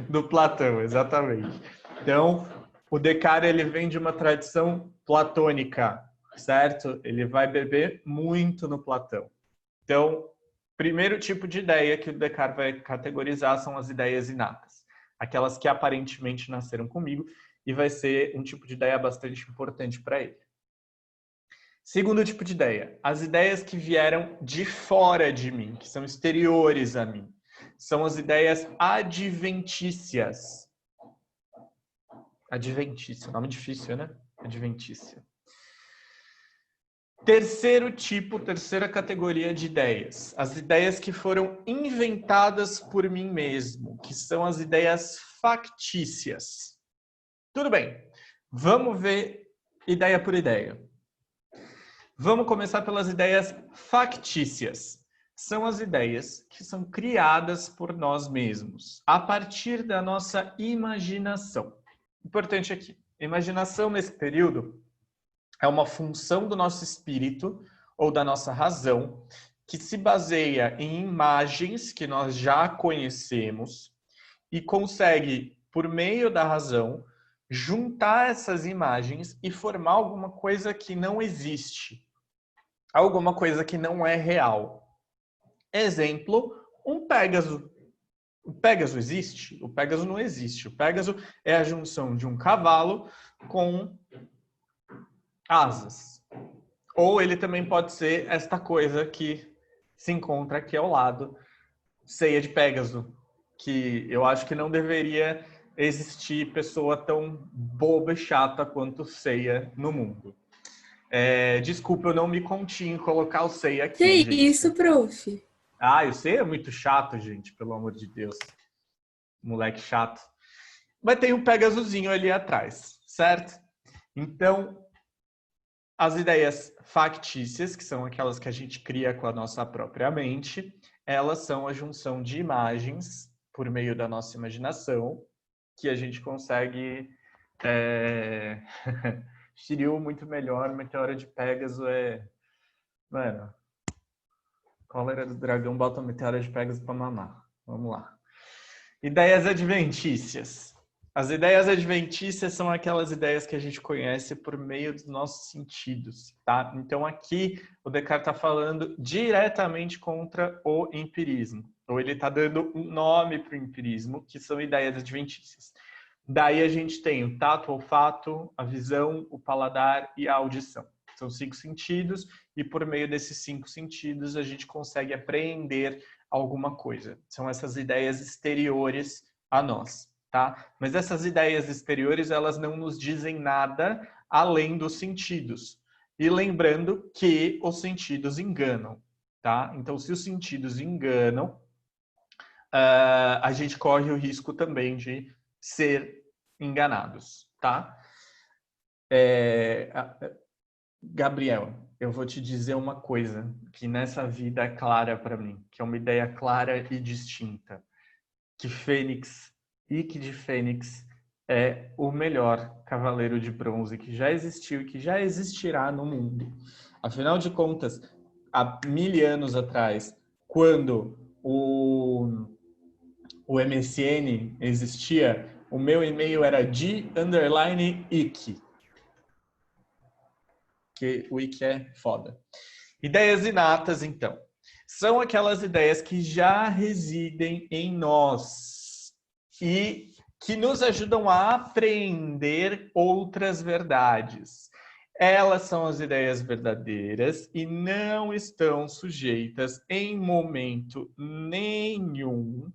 Speaker 2: Do Platão, exatamente. Então, o Descartes ele vem de uma tradição platônica, certo? Ele vai beber muito no Platão. Então, primeiro tipo de ideia que o Descartes vai categorizar são as ideias inatas. Aquelas que aparentemente nasceram comigo, e vai ser um tipo de ideia bastante importante para ele. Segundo tipo de ideia, as ideias que vieram de fora de mim, que são exteriores a mim. São as ideias adventícias. Adventícia, nome difícil, né? Adventícia. Terceiro tipo, terceira categoria de ideias. As ideias que foram inventadas por mim mesmo, que são as ideias factícias. Tudo bem, vamos ver ideia por ideia. Vamos começar pelas ideias factícias. São as ideias que são criadas por nós mesmos, a partir da nossa imaginação. Importante aqui, imaginação nesse período é uma função do nosso espírito ou da nossa razão que se baseia em imagens que nós já conhecemos e consegue, por meio da razão, juntar essas imagens e formar alguma coisa que não existe. Alguma coisa que não é real. Exemplo, um Pégaso. O Pégaso existe? O Pégaso não existe. O Pégaso é a junção de um cavalo com asas. Ou ele também pode ser esta coisa que se encontra aqui ao lado, ceia de Pégaso, que eu acho que não deveria existir pessoa tão boba e chata quanto ceia no mundo. Desculpa, eu não me contive em colocar o ceia aqui,
Speaker 8: Que
Speaker 2: gente.
Speaker 8: isso, prof?
Speaker 2: O ceia é muito chato, gente, pelo amor de Deus. Moleque chato. Mas tem um Pegasuzinho ali atrás, certo? Então, as ideias factícias, que são aquelas que a gente cria com a nossa própria mente, elas são a junção de imagens, por meio da nossa imaginação, que a gente consegue... Shiryu muito melhor, Meteora de Pégaso é... Mano, cólera do dragão bota Meteora de Pégaso pra mamar. Vamos lá. Ideias adventícias. As ideias adventícias são aquelas ideias que a gente conhece por meio dos nossos sentidos, tá? Então aqui o Descartes está falando diretamente contra o empirismo. Ou ele está dando um nome para o empirismo, que são ideias adventícias. Daí a gente tem o tato, o olfato, a visão, o paladar e a audição. São 5 sentidos e por meio desses 5 sentidos a gente consegue apreender alguma coisa. São essas ideias exteriores a nós, tá? Mas essas ideias exteriores, elas não nos dizem nada além dos sentidos. E lembrando que os sentidos enganam, tá? Então, se os sentidos enganam, a gente corre o risco também de ser enganados, tá? Gabriel, eu vou te dizer uma coisa que nessa vida é clara para mim, que é uma ideia clara e distinta, que Ike de Fênix é o melhor cavaleiro de bronze que já existiu e que já existirá no mundo. Afinal de contas, há 1000 anos atrás, quando o MSN existia, o meu e-mail era d_ick. Que o ick é foda. Ideias inatas, então. São aquelas ideias que já residem em nós e que nos ajudam a apreender outras verdades. Elas são as ideias verdadeiras e não estão sujeitas em momento nenhum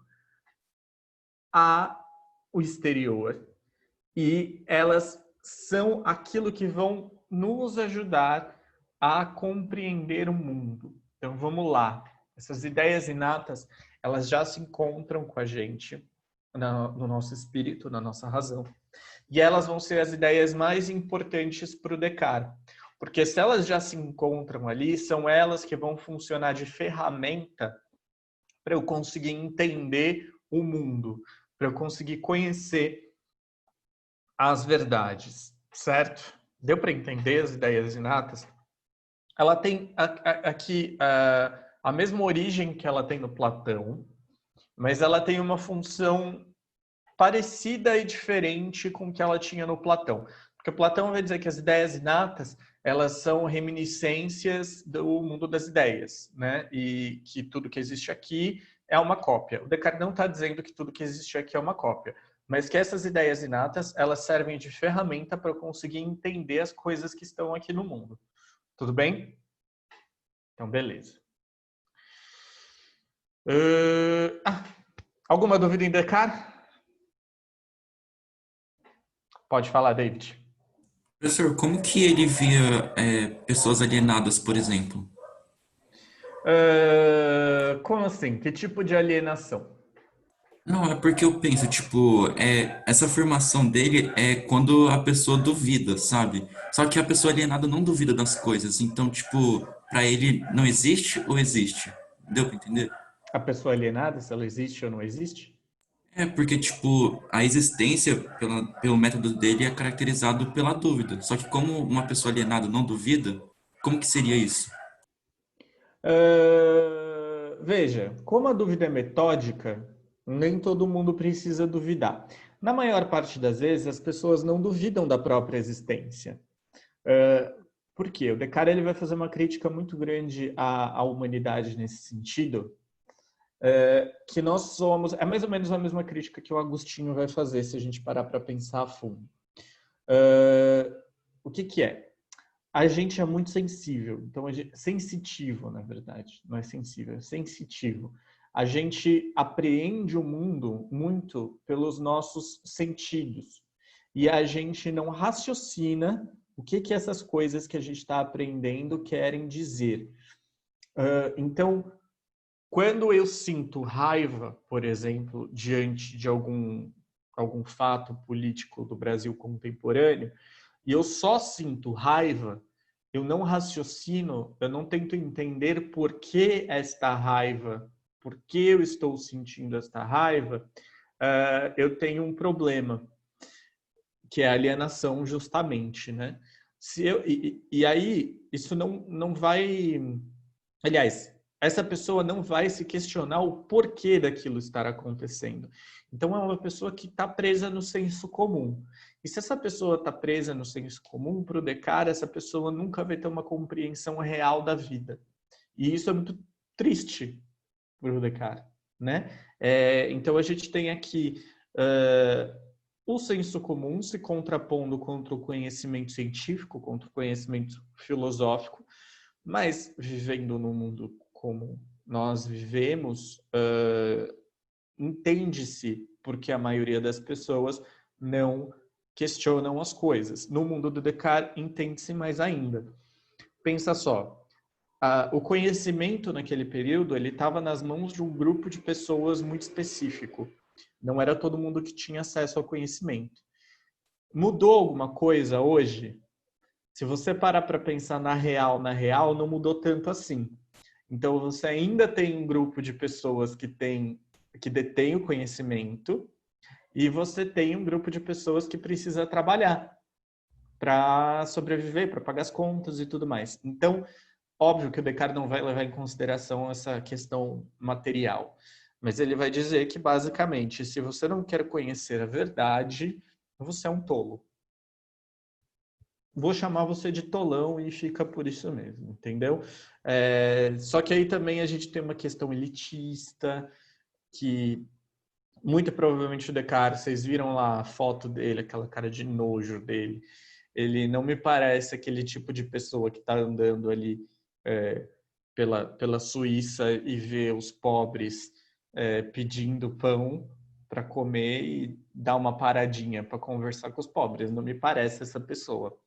Speaker 2: ao exterior. E elas são aquilo que vão nos ajudar a compreender o mundo. Então vamos lá. Essas ideias inatas, elas já se encontram com a gente no nosso espírito, na nossa razão. E elas vão ser as ideias mais importantes para o Descartes. Porque se elas já se encontram ali, são elas que vão funcionar de ferramenta para eu conseguir entender o mundo, para eu conseguir conhecer as verdades, certo? Deu para entender as ideias inatas? Ela tem aqui a mesma origem que ela tem no Platão, mas ela tem uma função parecida e diferente com o que ela tinha no Platão. Porque Platão vai dizer que as ideias inatas, elas são reminiscências do mundo das ideias, né? E que tudo que existe aqui é uma cópia. O Descartes não está dizendo que tudo que existe aqui é uma cópia, mas que essas ideias inatas, elas servem de ferramenta para eu conseguir entender as coisas que estão aqui no mundo. Tudo bem? Então, beleza. Alguma dúvida em Descartes? Pode falar, David.
Speaker 5: Professor, como que ele via pessoas alienadas, por exemplo?
Speaker 2: Como assim? Que tipo de alienação?
Speaker 5: Não, é porque eu penso, tipo, essa afirmação dele é quando a pessoa duvida, sabe? Só que a pessoa alienada não duvida das coisas. Então, tipo, pra ele não existe ou existe? Deu pra entender?
Speaker 2: A pessoa alienada, se ela existe ou não existe?
Speaker 5: É porque, tipo, a existência, pelo método dele, é caracterizado pela dúvida. Só que como uma pessoa alienada não duvida, como que seria isso?
Speaker 2: Veja, como a dúvida é metódica, nem todo mundo precisa duvidar. Na maior parte das vezes, as pessoas não duvidam da própria existência. Por quê? O Descartes ele vai fazer uma crítica muito grande à humanidade nesse sentido, que nós somos... É mais ou menos a mesma crítica que o Agostinho vai fazer, se a gente parar para pensar a fundo. O que é? A gente é muito sensível, então sensitivo, na verdade, não é sensível, é sensitivo. A gente apreende o mundo muito pelos nossos sentidos e a gente não raciocina o que essas coisas que a gente está aprendendo querem dizer. Então, quando eu sinto raiva, por exemplo, diante de algum fato político do Brasil contemporâneo, e eu só sinto raiva, eu não raciocino, eu não tento entender por que esta raiva, por que eu estou sentindo esta raiva, eu tenho um problema, que é a alienação justamente, né? E aí, isso não vai... Aliás, essa pessoa não vai se questionar o porquê daquilo estar acontecendo. Então, é uma pessoa que está presa no senso comum. E se essa pessoa está presa no senso comum, para o Descartes, essa pessoa nunca vai ter uma compreensão real da vida. E isso é muito triste para o Descartes, né? Então, a gente tem aqui o senso comum se contrapondo contra o conhecimento científico, contra o conhecimento filosófico, mas vivendo no mundo como nós vivemos, entende-se porque a maioria das pessoas não questionam as coisas. No mundo do Descartes, entende-se mais ainda. Pensa só, o conhecimento naquele período ele estava nas mãos de um grupo de pessoas muito específico. Não era todo mundo que tinha acesso ao conhecimento. Mudou alguma coisa hoje? Se você parar para pensar na real, não mudou tanto assim. Então, você ainda tem um grupo de pessoas que detém o conhecimento e você tem um grupo de pessoas que precisa trabalhar para sobreviver, para pagar as contas e tudo mais. Então, óbvio que o Descartes não vai levar em consideração essa questão material. Mas ele vai dizer que, basicamente, se você não quer conhecer a verdade, você é um tolo. Vou chamar você de tolão e fica por isso mesmo, entendeu? Só que aí também a gente tem uma questão elitista, que muito provavelmente o Descartes, vocês viram lá a foto dele, aquela cara de nojo dele. Ele não me parece aquele tipo de pessoa que está andando ali pela Suíça e vê os pobres pedindo pão para comer e dar uma paradinha para conversar com os pobres. Não me parece essa pessoa.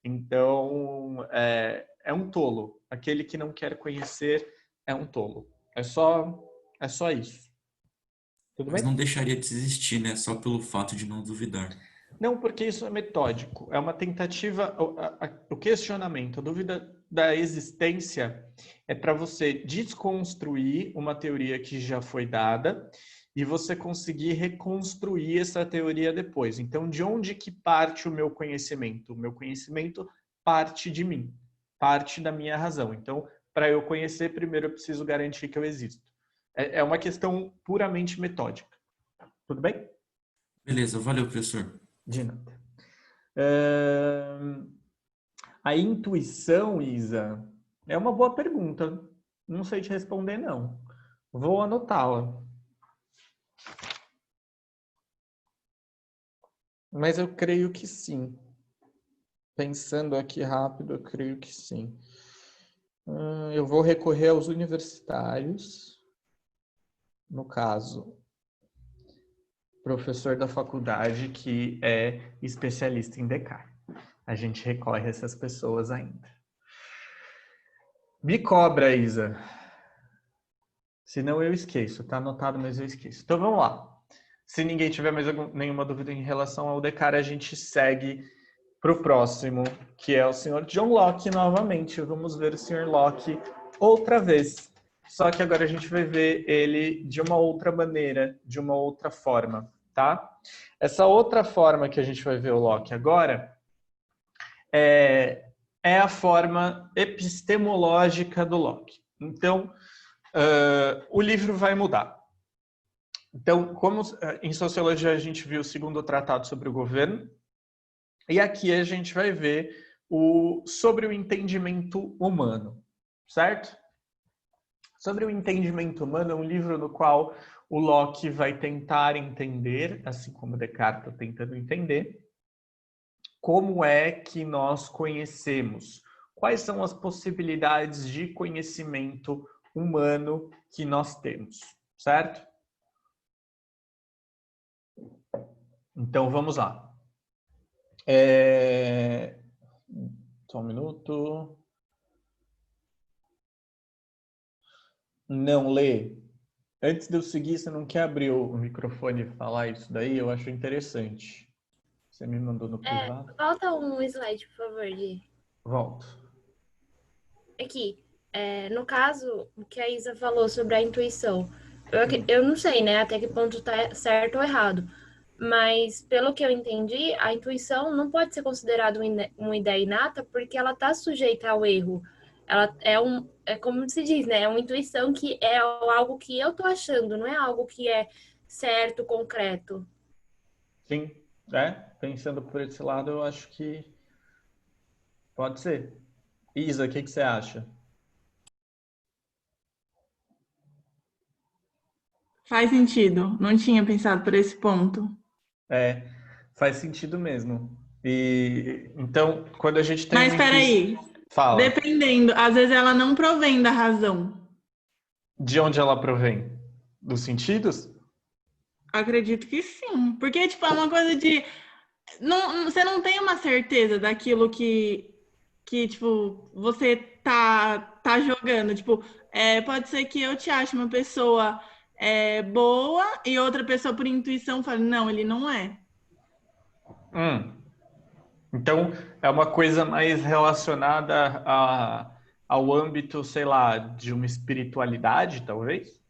Speaker 2: Então, é um tolo. Aquele que não quer conhecer é um tolo. É só isso. Tudo
Speaker 5: Mas
Speaker 2: bem?
Speaker 5: não deixaria de existir, né? Só pelo fato de não duvidar.
Speaker 2: Não, porque isso é metódico. É uma tentativa... O questionamento, a dúvida da existência é para você desconstruir uma teoria que já foi dada e você conseguir reconstruir essa teoria depois. Então, de onde que parte o meu conhecimento? O meu conhecimento parte de mim, parte da minha razão. Então, para eu conhecer, primeiro eu preciso garantir que eu existo. É uma questão puramente metódica. Tudo bem?
Speaker 5: Beleza, valeu, professor.
Speaker 2: De nada. A intuição, Isa, é uma boa pergunta. Não sei te responder, não. Vou anotá-la. Mas eu creio que sim. Pensando aqui rápido, eu creio que sim. Eu vou recorrer aos universitários. No caso, professor da faculdade que é especialista em Descartes. A gente recorre a essas pessoas ainda. Me cobra, Isa. Senão eu esqueço. Tá anotado, mas eu esqueço. Então vamos lá. Se ninguém tiver mais nenhuma dúvida em relação ao Descartes, a gente segue para o próximo, que é o Sr. John Locke novamente. Vamos ver o Sr. Locke outra vez. Só que agora a gente vai ver ele de uma outra maneira, de uma outra forma, tá? Essa outra forma que a gente vai ver o Locke agora é a forma epistemológica do Locke. Então, o livro vai mudar. Então, como em sociologia a gente viu o segundo tratado sobre o governo, e aqui a gente vai ver sobre o entendimento humano, certo? Sobre o entendimento humano é um livro no qual o Locke vai tentar entender, assim como Descartes está tentando entender, como é que nós conhecemos, quais são as possibilidades de conhecimento humano que nós temos, certo? Então, vamos lá. Só um minuto. Não lê. Antes de eu seguir, você não quer abrir o microfone e falar isso daí? Eu acho interessante. Você me mandou no privado?
Speaker 1: Volta um slide, por favor, Gui.
Speaker 2: Volto.
Speaker 1: Aqui, no caso, o que a Isa falou sobre a intuição. Eu não sei, né, até que ponto tá certo ou errado. Mas, pelo que eu entendi, a intuição não pode ser considerada uma ideia inata porque ela está sujeita ao erro. Ela é como se diz, né? É uma intuição que é algo que eu tô achando, não é algo que é certo, concreto.
Speaker 2: Sim, pensando por esse lado, eu acho que pode ser. Isa, o que você acha?
Speaker 3: Faz sentido. Não tinha pensado por esse ponto.
Speaker 2: Faz sentido mesmo. E então, quando a gente tem
Speaker 3: Mas espera aí.
Speaker 2: Fala.
Speaker 3: Dependendo, às vezes ela não provém da razão.
Speaker 2: De onde ela provém? Dos sentidos?
Speaker 3: Acredito que sim. Porque, tipo, é uma coisa de... você não tem uma certeza daquilo que tipo, você tá jogando. Tipo, pode ser que eu te ache uma pessoa boa e outra pessoa, por intuição, fale, não, ele não é.
Speaker 2: Então, é uma coisa mais relacionada ao âmbito, sei lá, de uma espiritualidade, talvez?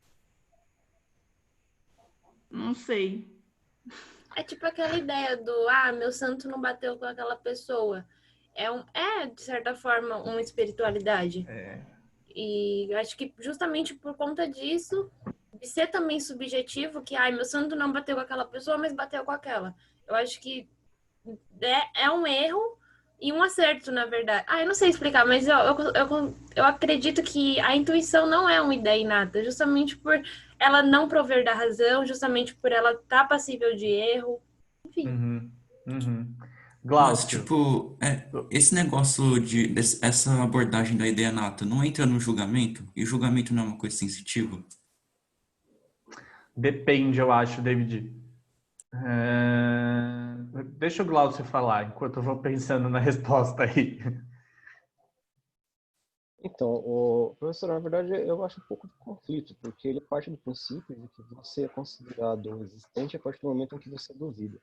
Speaker 3: Não sei.
Speaker 1: É tipo aquela ideia do, meu santo não bateu com aquela pessoa. De certa forma, uma espiritualidade. E acho que justamente por conta disso, de ser também subjetivo, que, ai, meu santo não bateu com aquela pessoa, mas bateu com aquela. Eu acho que é um erro e um acerto, na verdade. Ah, eu não sei explicar, mas eu acredito que a intuição não é uma ideia inata, justamente por ela não prover da razão, justamente por ela estar passível de erro, enfim.
Speaker 5: Mas,
Speaker 2: Glaucio.
Speaker 5: tipo, esse negócio essa abordagem da ideia nata não entra no julgamento? E julgamento não é uma coisa sensitiva?
Speaker 2: Depende, eu acho, David. Deixa o Glaucio falar, enquanto eu vou pensando na resposta aí.
Speaker 7: Então, o professor, na verdade, eu acho um pouco de conflito, porque ele parte do princípio de que você é considerado existente a partir do momento em que você duvida.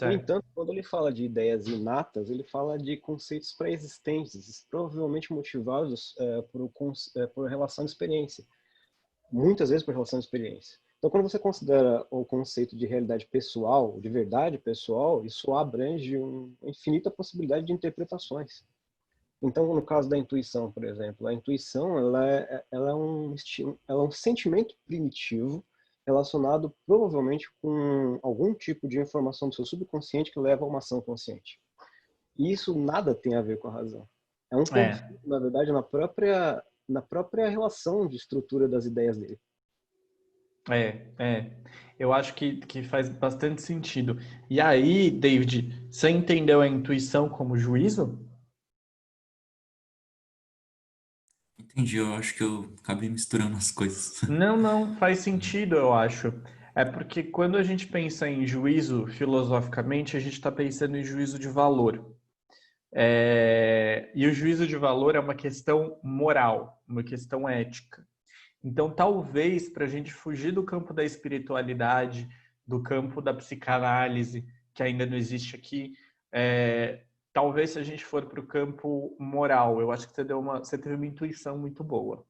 Speaker 7: No entanto, quando ele fala de ideias inatas, ele fala de conceitos pré-existentes, provavelmente motivados por relação de experiência. Muitas vezes por relação de experiência. Então, quando você considera o conceito de realidade pessoal, de verdade pessoal, isso abrange uma infinita possibilidade de interpretações. Então, no caso da intuição, por exemplo, a intuição ela é um sentimento primitivo relacionado provavelmente com algum tipo de informação do seu subconsciente que leva a uma ação consciente. E isso nada tem a ver com a razão. É um conflito, na verdade, na própria relação de estrutura das ideias dele.
Speaker 2: Eu acho que faz bastante sentido. E aí, David, você entendeu a intuição como juízo?
Speaker 5: Entendi, eu acho que eu acabei misturando as coisas.
Speaker 2: Não, faz sentido, eu acho. É porque quando a gente pensa em juízo, filosoficamente, a gente está pensando em juízo de valor. E o juízo de valor é uma questão moral, uma questão ética. Então, talvez, para a gente fugir do campo da espiritualidade, do campo da psicanálise, que ainda não existe aqui, talvez se a gente for para o campo moral, eu acho que você teve uma intuição muito boa.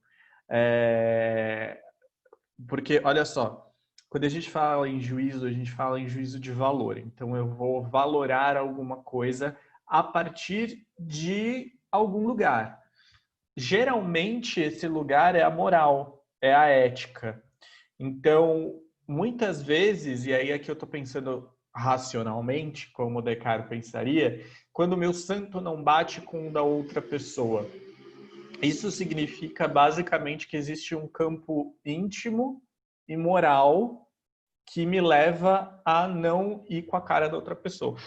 Speaker 2: Porque, olha só, quando a gente fala em juízo, a gente fala em juízo de valor. Então, eu vou valorar alguma coisa a partir de algum lugar. Geralmente, esse lugar é a moral, é a ética. Então, muitas vezes, e aí aqui eu estou pensando racionalmente, como Descartes pensaria, quando o meu santo não bate com o da outra pessoa. Isso significa basicamente que existe um campo íntimo e moral que me leva a não ir com a cara da outra pessoa,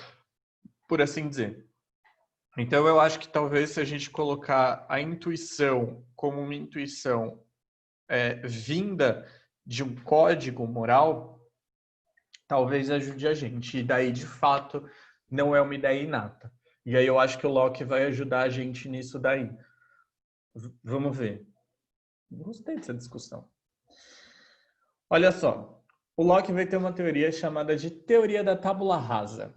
Speaker 2: por assim dizer. Então, eu acho que talvez se a gente colocar a intuição como uma intuição vinda de um código moral, talvez ajude a gente. E daí, de fato, não é uma ideia inata. E aí eu acho que o Locke vai ajudar a gente nisso daí. Vamos ver. Gostei dessa discussão. Olha só, o Locke vai ter uma teoria chamada de teoria da tábula rasa.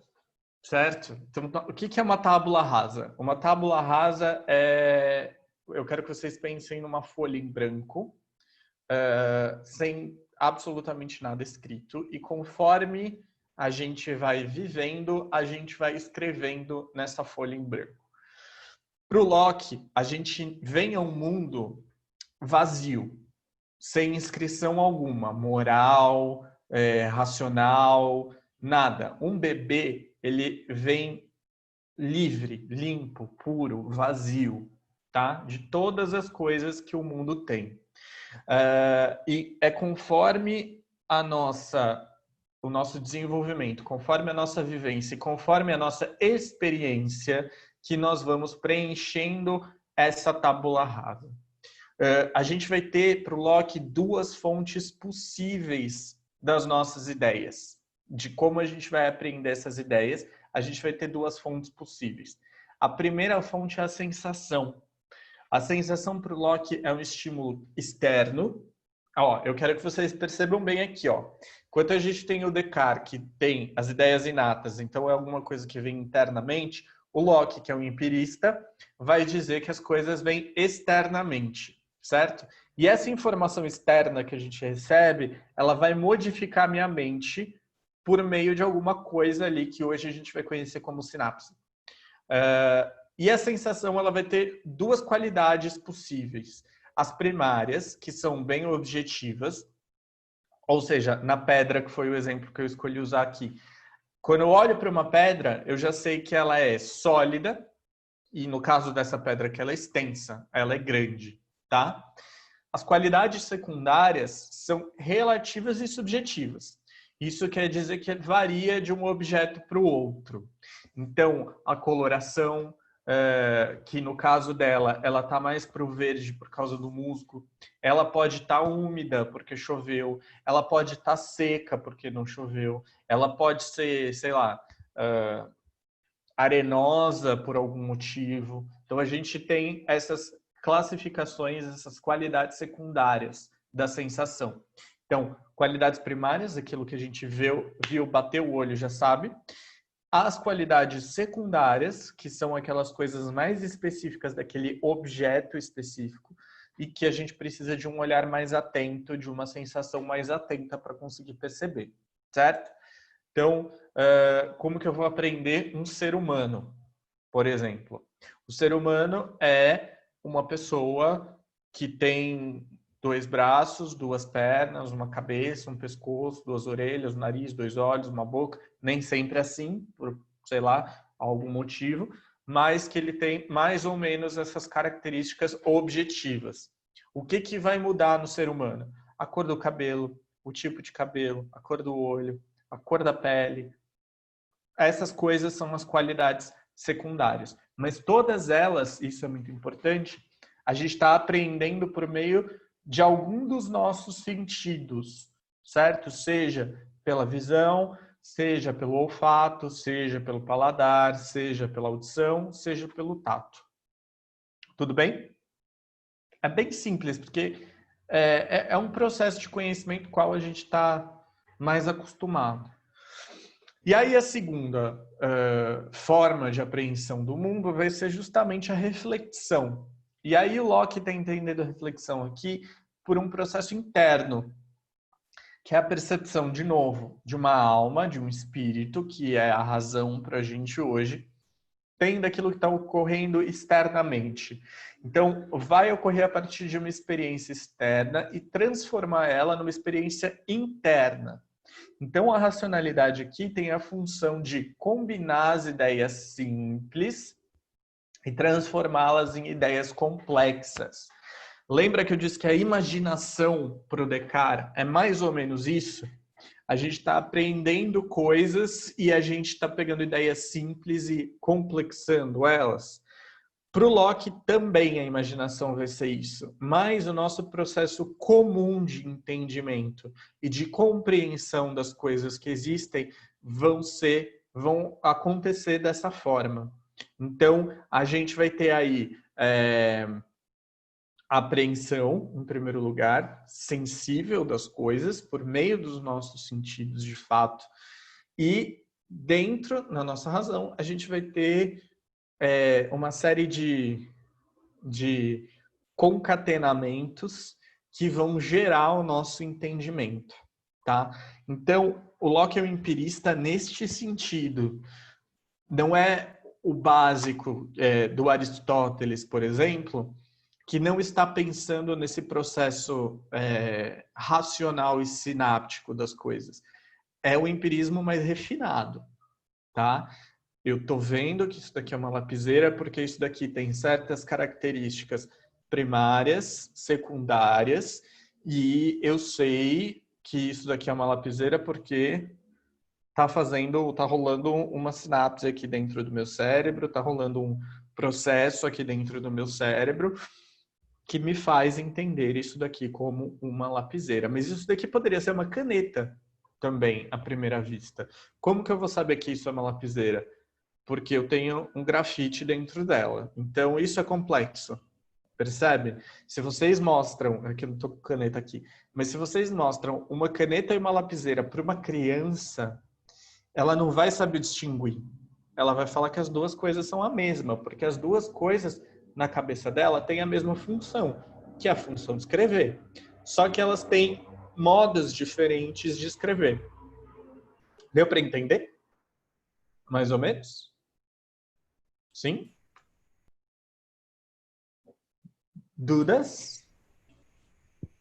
Speaker 2: Certo? Então, o que é uma tábula rasa? Uma tábula rasa é... Eu quero que vocês pensem numa folha em branco, sem absolutamente nada escrito. E conforme a gente vai vivendo, a gente vai escrevendo nessa folha em branco. Para o Locke, a gente vem a um mundo vazio, sem inscrição alguma, moral, racional, nada. Um bebê, ele vem livre, limpo, puro, vazio, tá? De todas as coisas que o mundo tem. E é conforme o nosso desenvolvimento, conforme a nossa vivência, conforme a nossa experiência, que nós vamos preenchendo essa tábula rasa. A gente vai ter, para o Locke, duas fontes possíveis das nossas ideias. De como a gente vai aprender essas ideias, a gente vai ter duas fontes possíveis. A primeira fonte é a sensação. A sensação para o Locke é um estímulo externo. Eu quero que vocês percebam bem aqui. Enquanto a gente tem o Descartes, que tem as ideias inatas, então é alguma coisa que vem internamente, o Locke, que é um empirista, vai dizer que as coisas vêm externamente, certo? E essa informação externa que a gente recebe, ela vai modificar a minha mente por meio de alguma coisa ali que hoje a gente vai conhecer como sinapse. E a sensação ela vai ter duas qualidades possíveis. As primárias, que são bem objetivas, Ou seja, na pedra, que foi o exemplo que eu escolhi usar aqui. Quando eu olho para uma pedra, eu já sei que ela é sólida, e no caso dessa pedra que ela é extensa, ela é grande, tá? As qualidades secundárias são relativas e subjetivas. Isso quer dizer que varia de um objeto para o outro. Então, a coloração, que no caso dela, ela está mais para o verde por causa do musgo. Ela pode estar úmida porque choveu. Ela pode estar seca porque não choveu. Ela pode ser, sei lá, arenosa por algum motivo. Então, a gente tem essas classificações, essas qualidades secundárias da sensação. Então, qualidades primárias, aquilo que a gente viu, bateu o olho, já sabe. As qualidades secundárias, que são aquelas coisas mais específicas daquele objeto específico e que a gente precisa de um olhar mais atento, de uma sensação mais atenta para conseguir perceber, certo? Então, como que eu vou aprender um ser humano, por exemplo? O ser humano é uma pessoa que tem 2 braços, 2 pernas, uma cabeça, um pescoço, 2 orelhas, um nariz, 2 olhos, uma boca. Nem sempre assim, por, sei lá, algum motivo, mas que ele tem mais ou menos essas características objetivas. O que vai mudar no ser humano? A cor do cabelo, o tipo de cabelo, a cor do olho, a cor da pele. Essas coisas são as qualidades secundárias. Mas todas elas, isso é muito importante, a gente está aprendendo por meio de algum dos nossos sentidos, certo? Seja pela visão, seja pelo olfato, seja pelo paladar, seja pela audição, seja pelo tato. Tudo bem? É bem simples, porque é um processo de conhecimento qual a gente está mais acostumado. E aí a segunda forma de apreensão do mundo vai ser justamente a reflexão. E aí o Locke está entendendo a reflexão aqui por um processo interno, que é a percepção, de novo, de uma alma, de um espírito, que é a razão para a gente hoje, tem daquilo que está ocorrendo externamente. Então, vai ocorrer a partir de uma experiência externa e transformar ela numa experiência interna. Então, a racionalidade aqui tem a função de combinar as ideias simples e transformá-las em ideias complexas. Lembra que eu disse que a imaginação para o Descartes é mais ou menos isso? A gente está aprendendo coisas e a gente está pegando ideias simples e complexando elas. Para o Locke também a imaginação vai ser isso, mas o nosso processo comum de entendimento e de compreensão das coisas que existem vão acontecer dessa forma. Então, a gente vai ter aí apreensão, em primeiro lugar, sensível das coisas, por meio dos nossos sentidos de fato, e dentro, na nossa razão, a gente vai ter uma série de concatenamentos que vão gerar o nosso entendimento, tá? Então, o Locke é um empirista neste sentido. Não é o básico do Aristóteles, por exemplo, que não está pensando nesse processo racional e sináptico das coisas. É o empirismo mais refinado, tá? Eu estou vendo que isso daqui é uma lapiseira porque isso daqui tem certas características primárias, secundárias, e eu sei que isso daqui é uma lapiseira porque tá rolando uma sinapse aqui dentro do meu cérebro, tá rolando um processo aqui dentro do meu cérebro que me faz entender isso daqui como uma lapiseira. Mas isso daqui poderia ser uma caneta também, à primeira vista. Como que eu vou saber que isso é uma lapiseira? Porque eu tenho um grafite dentro dela. Então, isso é complexo. Percebe? Se vocês mostram... Aqui eu não estou com caneta aqui. Mas se vocês mostram uma caneta e uma lapiseira para uma criança, ela não vai saber distinguir. Ela vai falar que as duas coisas são a mesma, porque as duas coisas, na cabeça dela, têm a mesma função, que é a função de escrever. Só que elas têm modos diferentes de escrever. Deu para entender? Mais ou menos? Sim? Dúvidas?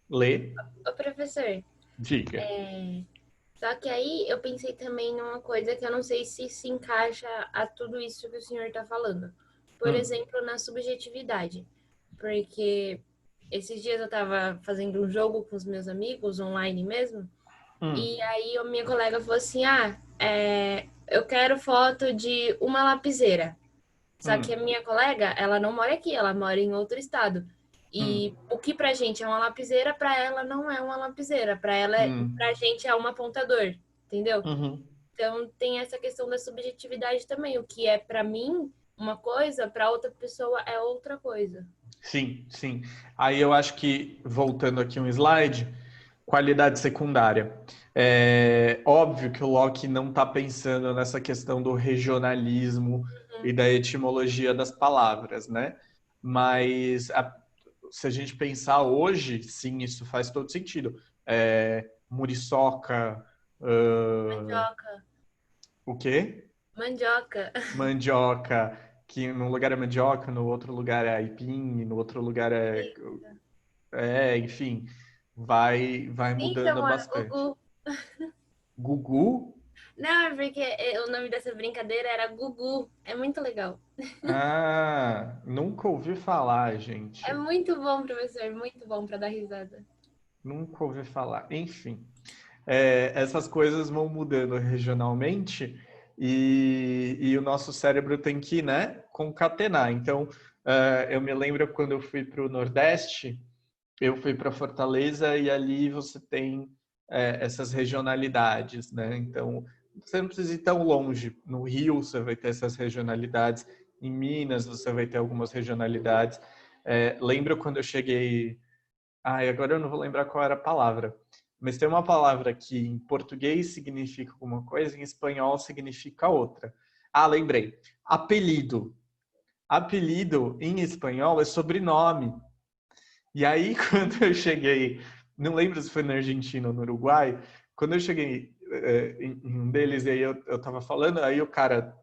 Speaker 2: Lê.
Speaker 1: Ô, professor,
Speaker 2: Diga.
Speaker 1: Só que aí eu pensei também numa coisa que eu não sei se encaixa a tudo isso que o senhor está falando. Por exemplo, na subjetividade. Porque esses dias eu estava fazendo um jogo com os meus amigos, online mesmo, e aí a minha colega falou assim, eu quero foto de uma lapiseira. Só que a minha colega, ela não mora aqui, ela mora em outro estado. E o que pra gente é uma lapiseira, pra ela não é uma lapiseira. Pra gente é um apontador, entendeu? Então tem essa questão da subjetividade também. O que é pra mim uma coisa, pra outra pessoa é outra coisa.
Speaker 2: Sim, sim. Aí eu acho que, voltando aqui um slide, qualidade secundária. É óbvio que o Locke não está pensando nessa questão do regionalismo e da etimologia das palavras, né? Mas se a gente pensar hoje, sim, isso faz todo sentido. Muriçoca.
Speaker 1: Mandioca.
Speaker 2: O quê?
Speaker 1: Mandioca.
Speaker 2: Mandioca, que num lugar é mandioca, no outro lugar é aipim, no outro lugar enfim, vai mudando
Speaker 1: Então,
Speaker 2: bastante.
Speaker 1: Gugu.
Speaker 2: Gugu?
Speaker 1: Não, é porque o nome dessa brincadeira era Gugu. É muito legal.
Speaker 2: Ah, nunca ouvi falar, gente.
Speaker 1: É muito bom, professor. Muito bom para dar risada.
Speaker 2: Nunca ouvi falar. Enfim, essas coisas vão mudando regionalmente e o nosso cérebro tem que, né, concatenar. Então, eu me lembro quando eu fui para o Nordeste, eu fui para Fortaleza e ali você tem essas regionalidades, né? Então, você não precisa ir tão longe. No Rio você vai ter essas regionalidades, em Minas você vai ter algumas regionalidades. Lembro quando eu cheguei... agora eu não vou lembrar qual era a palavra, mas tem uma palavra que em português significa uma coisa, em espanhol significa outra. Lembrei. Apelido. Apelido em espanhol é sobrenome. E aí, quando eu cheguei, não lembro se foi na Argentina ou no Uruguai, quando eu cheguei em um deles, e aí eu tava falando, aí o cara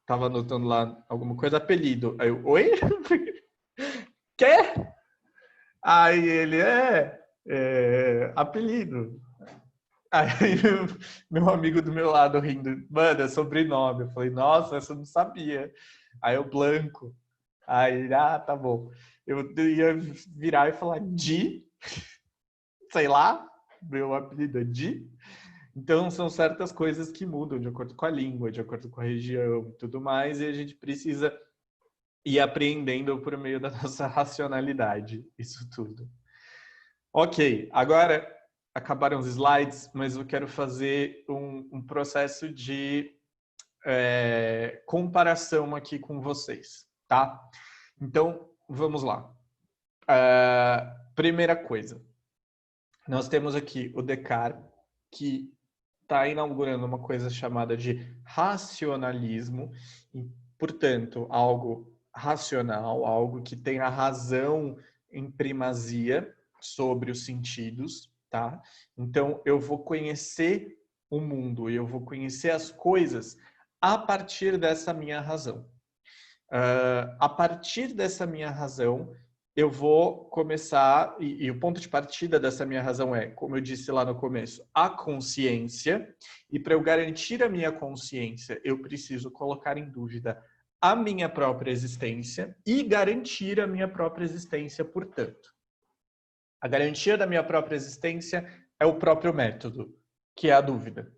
Speaker 2: tava anotando lá alguma coisa, apelido. Aí eu, oi? Quê? Aí ele, apelido. Aí meu amigo do meu lado rindo, mano, é sobrenome. Eu falei, nossa, essa eu não sabia. Aí eu blanco. Aí, tá bom. Eu ia virar e falar sei lá, meu apelido é Di. Então, são certas coisas que mudam de acordo com a língua, de acordo com a região e tudo mais, e a gente precisa ir apreendendo por meio da nossa racionalidade, isso tudo. Ok, agora acabaram os slides, mas eu quero fazer um processo de comparação aqui com vocês, tá? Então, vamos lá. Primeira coisa, nós temos aqui o Descartes, que está inaugurando uma coisa chamada de racionalismo, e, portanto, algo racional, algo que tem a razão em primazia sobre os sentidos, tá? Então, eu vou conhecer o mundo, eu vou conhecer as coisas a partir dessa minha razão. A partir dessa minha razão, eu vou começar, e o ponto de partida dessa minha razão é, como eu disse lá no começo, a consciência, e para eu garantir a minha consciência, eu preciso colocar em dúvida a minha própria existência e garantir a minha própria existência, portanto. A garantia da minha própria existência é o próprio método, que é a dúvida,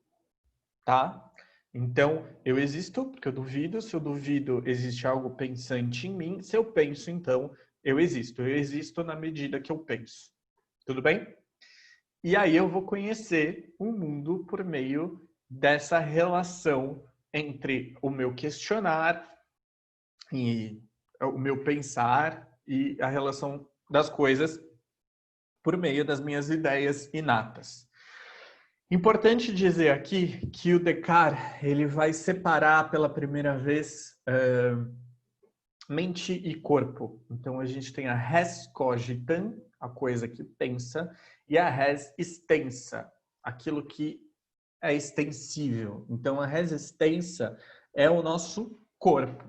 Speaker 2: tá? Então, eu existo porque eu duvido. Se eu duvido, existe algo pensante em mim. Se eu penso, então, eu existo. Eu existo na medida que eu penso. Tudo bem? E aí eu vou conhecer o mundo por meio dessa relação entre o meu questionar e o meu pensar e a relação das coisas por meio das minhas ideias inatas. Importante dizer aqui que o Descartes ele vai separar pela primeira vez mente e corpo. Então a gente tem a res cogitam, a coisa que pensa, e a res extensa, aquilo que é extensível. Então a res extensa é o nosso corpo,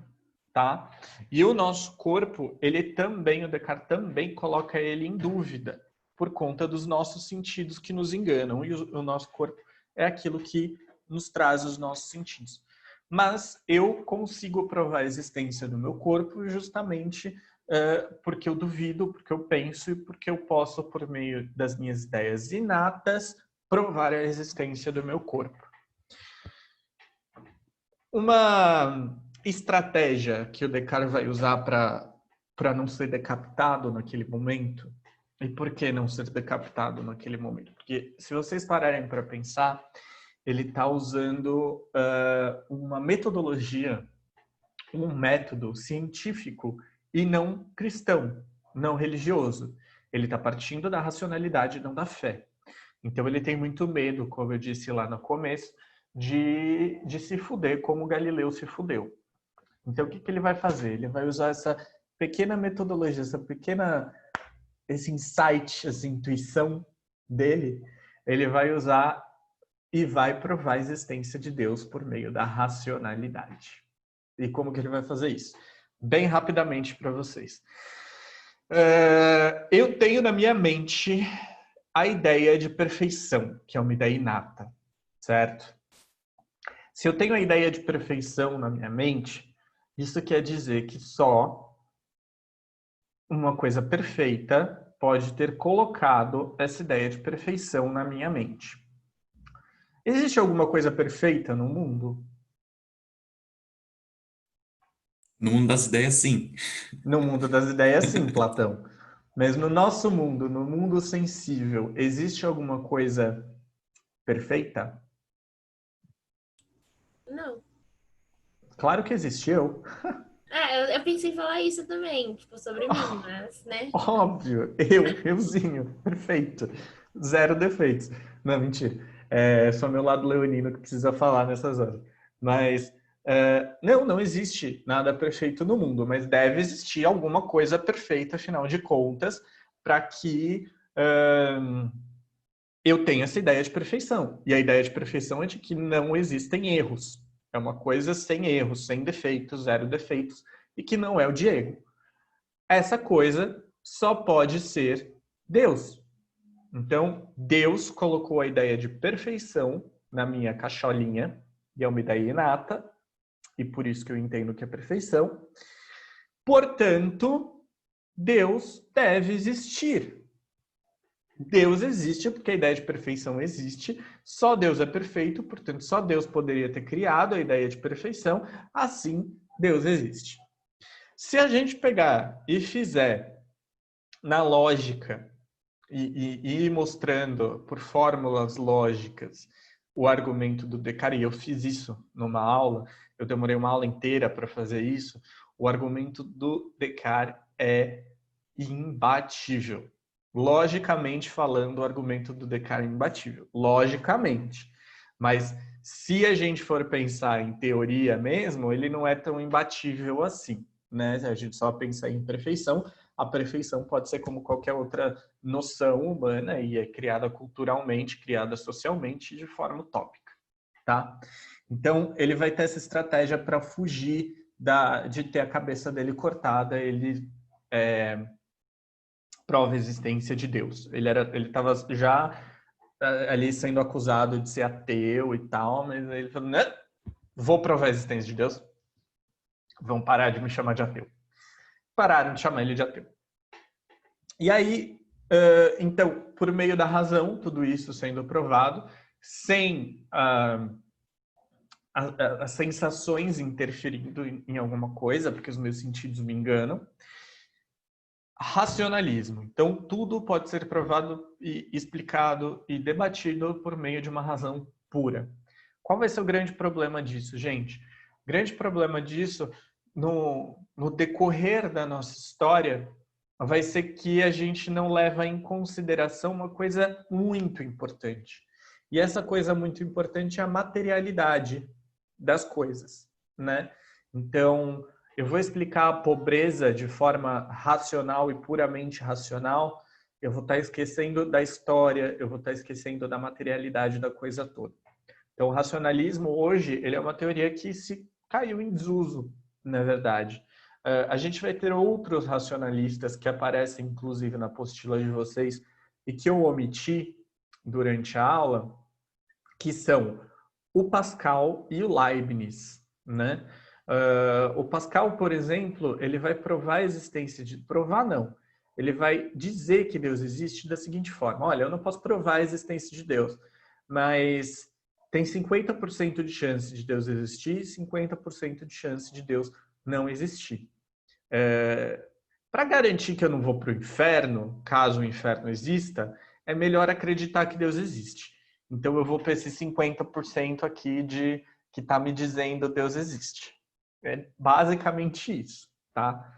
Speaker 2: tá? E o nosso corpo, ele também, o Descartes também coloca ele em dúvida. por conta dos nossos sentidos que nos enganam, e o nosso corpo é aquilo que nos traz os nossos sentidos. Mas eu consigo provar a existência do meu corpo justamente porque eu duvido, porque eu penso e porque eu posso, por meio das minhas ideias inatas, provar a existência do meu corpo. Uma estratégia que o Descartes vai usar para não ser decapitado naquele momento. E por que não ser decapitado naquele momento? Porque se vocês pararem para pensar, ele está usando uma metodologia, um método científico e não cristão, não religioso. Ele está partindo da racionalidade, não da fé. Então ele tem muito medo, como eu disse lá no começo, de se fuder como Galileu se fudeu. Então o que ele vai fazer? Ele vai usar essa pequena metodologia, esse insight, essa intuição dele, ele vai usar e vai provar a existência de Deus por meio da racionalidade. E como que ele vai fazer isso? Bem rapidamente para vocês. Eu tenho na minha mente a ideia de perfeição, que é uma ideia inata, certo? Se eu tenho a ideia de perfeição na minha mente, isso quer dizer que só uma coisa perfeita pode ter colocado essa ideia de perfeição na minha mente. Existe alguma coisa perfeita no mundo?
Speaker 5: No mundo das ideias, sim.
Speaker 2: No mundo das ideias, sim, Platão. Mas no nosso mundo, no mundo sensível, existe alguma coisa perfeita?
Speaker 1: Não.
Speaker 2: Claro que existiu.
Speaker 1: Eu pensei em falar isso também, tipo, sobre mim, mas, né?
Speaker 2: Óbvio, euzinho, perfeito. Zero defeitos. Não, mentira. Só meu lado leonino que precisa falar nessas horas. Mas, não existe nada perfeito no mundo, mas deve existir alguma coisa perfeita, afinal de contas, para que eu tenha essa ideia de perfeição. E a ideia de perfeição é de que não existem erros. É uma coisa sem erros, sem defeitos, zero defeitos, e que não é o Diego. Essa coisa só pode ser Deus. Então, Deus colocou a ideia de perfeição na minha cacholinha, e é uma ideia inata, e por isso que eu entendo que é perfeição. Portanto, Deus deve existir. Deus existe porque a ideia de perfeição existe, só Deus é perfeito, portanto, só Deus poderia ter criado a ideia de perfeição, assim, Deus existe. Se a gente pegar e fizer na lógica e ir mostrando por fórmulas lógicas o argumento do Descartes, e eu fiz isso numa aula, eu demorei uma aula inteira para fazer isso, o argumento do Descartes é imbatível. Logicamente falando, o argumento do Descartes é imbatível. Logicamente. Mas se a gente for pensar em teoria mesmo, ele não é tão imbatível assim, né? Se a gente só pensar em perfeição, a perfeição pode ser como qualquer outra noção humana e é criada culturalmente, criada socialmente de forma utópica, tá? Então, ele vai ter essa estratégia para fugir de ter a cabeça dele cortada. Ele prova a existência de Deus. Ele estava já ali sendo acusado de ser ateu e tal, mas ele falou, né? Vou provar a existência de Deus. Vão parar de me chamar de ateu. Pararam de chamar ele de ateu. E aí, então, por meio da razão, tudo isso sendo provado, sem as sensações interferindo em alguma coisa, porque os meus sentidos me enganam, racionalismo. Então, tudo pode ser provado e explicado e debatido por meio de uma razão pura. Qual vai ser o grande problema disso, gente? O grande problema disso, no decorrer da nossa história, vai ser que a gente não leva em consideração uma coisa muito importante. E essa coisa muito importante é a materialidade das coisas, né? Então, eu vou explicar a pobreza de forma racional e puramente racional, eu vou estar esquecendo da história, eu vou estar esquecendo da materialidade da coisa toda. Então, o racionalismo hoje, ele é uma teoria que se caiu em desuso, na verdade. A gente vai ter outros racionalistas que aparecem, inclusive, na apostila de vocês, e que eu omiti durante a aula, que são o Pascal e o Leibniz, né? O Pascal, por exemplo, ele vai provar a existência de... Provar, não. Ele vai dizer que Deus existe da seguinte forma. Olha, eu não posso provar a existência de Deus, mas tem 50% de chance de Deus existir e 50% de chance de Deus não existir. Para garantir que eu não vou para o inferno, caso o inferno exista, é melhor acreditar que Deus existe. Então eu vou para esse 50% aqui de que está me dizendo Deus existe. É basicamente isso, tá?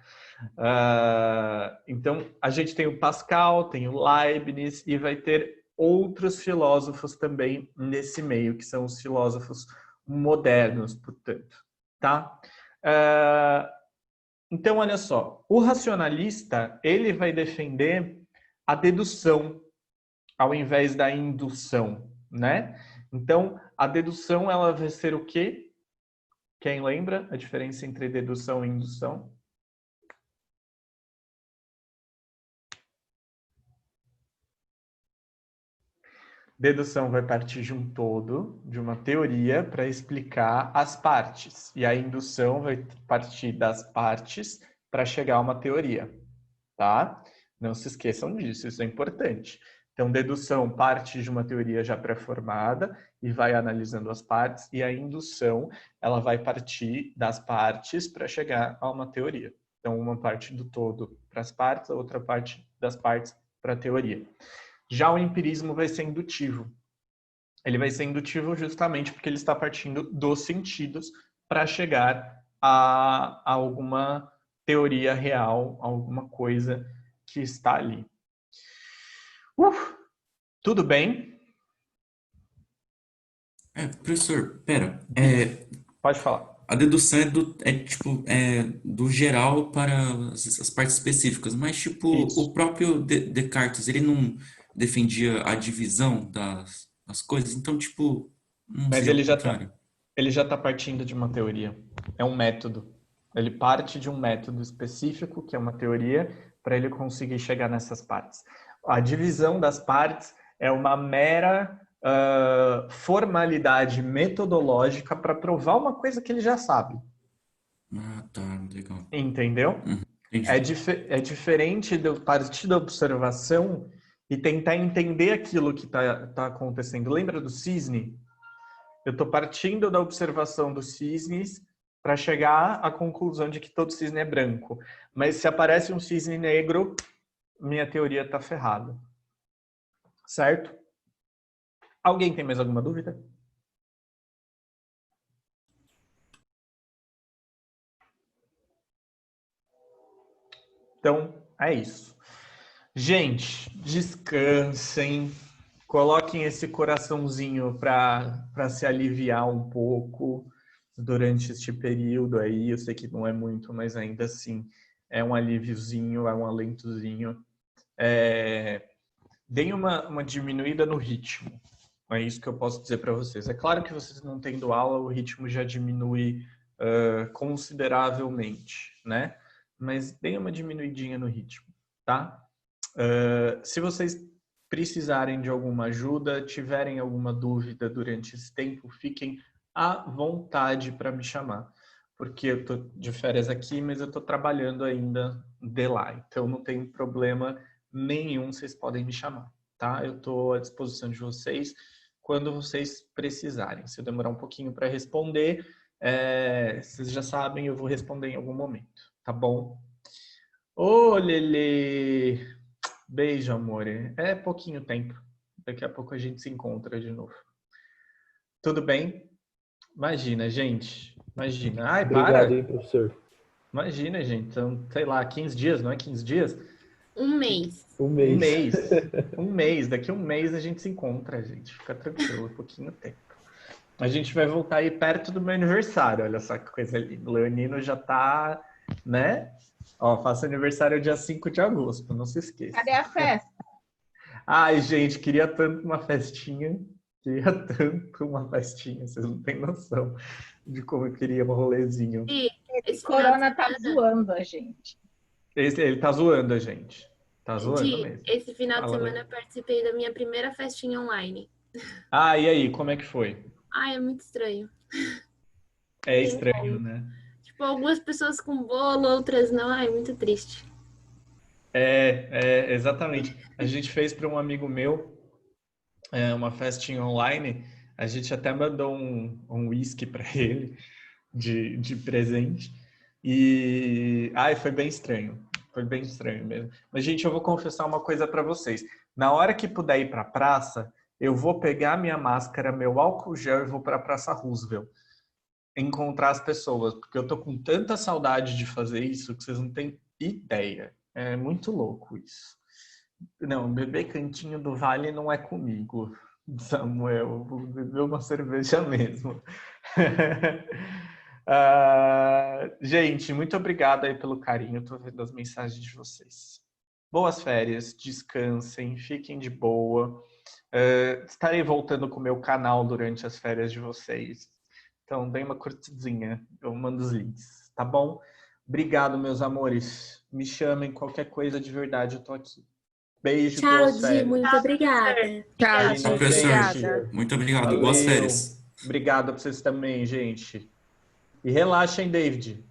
Speaker 2: Então a gente tem o Pascal, tem o Leibniz e vai ter outros filósofos também nesse meio, que são os filósofos modernos, portanto, tá? Então, olha só, o racionalista, ele vai defender a dedução ao invés da indução, né? Então, a dedução, ela vai ser o quê? Quem lembra a diferença entre dedução e indução? Dedução vai partir de um todo, de uma teoria, para explicar as partes. E a indução vai partir das partes para chegar a uma teoria, tá? Não se esqueçam disso, isso é importante. Então, dedução parte de uma teoria já pré-formada e vai analisando as partes, e a indução, ela vai partir das partes para chegar a uma teoria. Então, uma parte do todo para as partes, a outra parte das partes para a teoria. Já o empirismo vai ser indutivo. Ele vai ser indutivo justamente porque ele está partindo dos sentidos para chegar a alguma teoria real, alguma coisa que está ali. Tudo bem?
Speaker 5: Professor, pera.
Speaker 2: Pode falar.
Speaker 5: A dedução é do geral para as partes específicas, mas tipo,
Speaker 2: Isso.
Speaker 5: o próprio Descartes, ele não defendia a divisão das coisas, então tipo, não
Speaker 2: Mas
Speaker 5: seria
Speaker 2: ele
Speaker 5: o contrário.
Speaker 2: Ele já está partindo de uma teoria. É um método. Ele parte de um método específico, que é uma teoria, para ele conseguir chegar nessas partes. A divisão das partes é uma mera formalidade metodológica para provar uma coisa que ele já sabe.
Speaker 5: Ah, tá, legal.
Speaker 2: Entendeu? É diferente de eu partir da observação e tentar entender aquilo que tá acontecendo. Lembra do cisne? Eu estou partindo da observação dos cisnes para chegar à conclusão de que todo cisne é branco. Mas se aparece um cisne negro, minha teoria está ferrada. Certo? Alguém tem mais alguma dúvida? Então, é isso. Gente, descansem. Coloquem esse coraçãozinho para se aliviar um pouco durante este período aí. Eu sei que não é muito, mas ainda assim é um alíviozinho, é um alentozinho. Deem uma diminuída no ritmo. É isso que eu posso dizer para vocês. É claro que vocês não tendo aula, o ritmo já diminui consideravelmente, né? Mas deem uma diminuidinha no ritmo, tá? Se vocês precisarem de alguma ajuda, tiverem alguma dúvida durante esse tempo, fiquem à vontade para me chamar. Porque eu estou de férias aqui, mas eu estou trabalhando ainda de lá. Então não tem problema nenhum, vocês podem me chamar, tá? Eu estou à disposição de vocês quando vocês precisarem. Se eu demorar um pouquinho para responder, vocês já sabem, eu vou responder em algum momento, tá bom? Ô, Lelê! Beijo, amor. É pouquinho tempo. Daqui a pouco a gente se encontra de novo. Tudo bem? Imagina, gente. Imagina. Ai,
Speaker 8: Obrigado, hein, professor.
Speaker 2: Imagina, gente. Então, sei lá, 15 dias, não é 15 dias?
Speaker 1: Um mês.
Speaker 8: Um mês.
Speaker 2: Um mês. Um mês. Daqui a um mês a gente se encontra, gente. Fica tranquilo, pouquinho tempo. A gente vai voltar aí perto do meu aniversário. Olha só que coisa linda. O Leonino já tá, né? Ó, faço aniversário dia 5 de agosto, não se esqueça.
Speaker 3: Cadê a festa?
Speaker 2: Ai, gente, queria tanto uma festinha. Queria tanto uma festinha. Vocês não têm noção de como eu queria um rolezinho.
Speaker 3: Esse corona tá zoando a gente.
Speaker 2: Ele tá zoando a gente. Tá zoando mesmo.
Speaker 1: Esse final de
Speaker 2: Fala,
Speaker 1: semana eu participei da minha primeira festinha online.
Speaker 2: Ah, e aí, como é que foi?
Speaker 1: Ai, é muito estranho.
Speaker 2: É estranho, né?
Speaker 1: Tipo, algumas pessoas com bolo, outras não. Ai, muito triste.
Speaker 2: Exatamente. A gente fez para um amigo meu uma festinha online. A gente até mandou um whisky para ele de presente. E ai, foi bem estranho. Foi bem estranho mesmo. Mas, gente, eu vou confessar uma coisa para vocês. Na hora que puder ir para a praça, eu vou pegar minha máscara, meu álcool gel e vou para a Praça Roosevelt encontrar as pessoas, porque eu tô com tanta saudade de fazer isso que vocês não têm ideia. É muito louco isso. Não, beber cantinho do Vale não é comigo, Samuel. Vou beber uma cerveja mesmo. Gente, muito obrigado aí pelo carinho. Tô vendo as mensagens de vocês. Boas férias, descansem, fiquem de boa. Estarei voltando com o meu canal durante as férias de vocês. Então, dê uma curtidinha. Eu mando os links, tá bom? Obrigado, meus amores. Me chamem, qualquer coisa de verdade, eu tô aqui. Beijo,
Speaker 1: Tchau,
Speaker 2: boas
Speaker 1: Di,
Speaker 2: férias.
Speaker 1: muito obrigada.
Speaker 8: Tchau,
Speaker 2: Imagina,
Speaker 8: Di. Obrigada.
Speaker 5: Muito obrigado.
Speaker 2: Valeu.
Speaker 5: Boas férias.
Speaker 2: Obrigado pra vocês também, gente. E relaxem, David.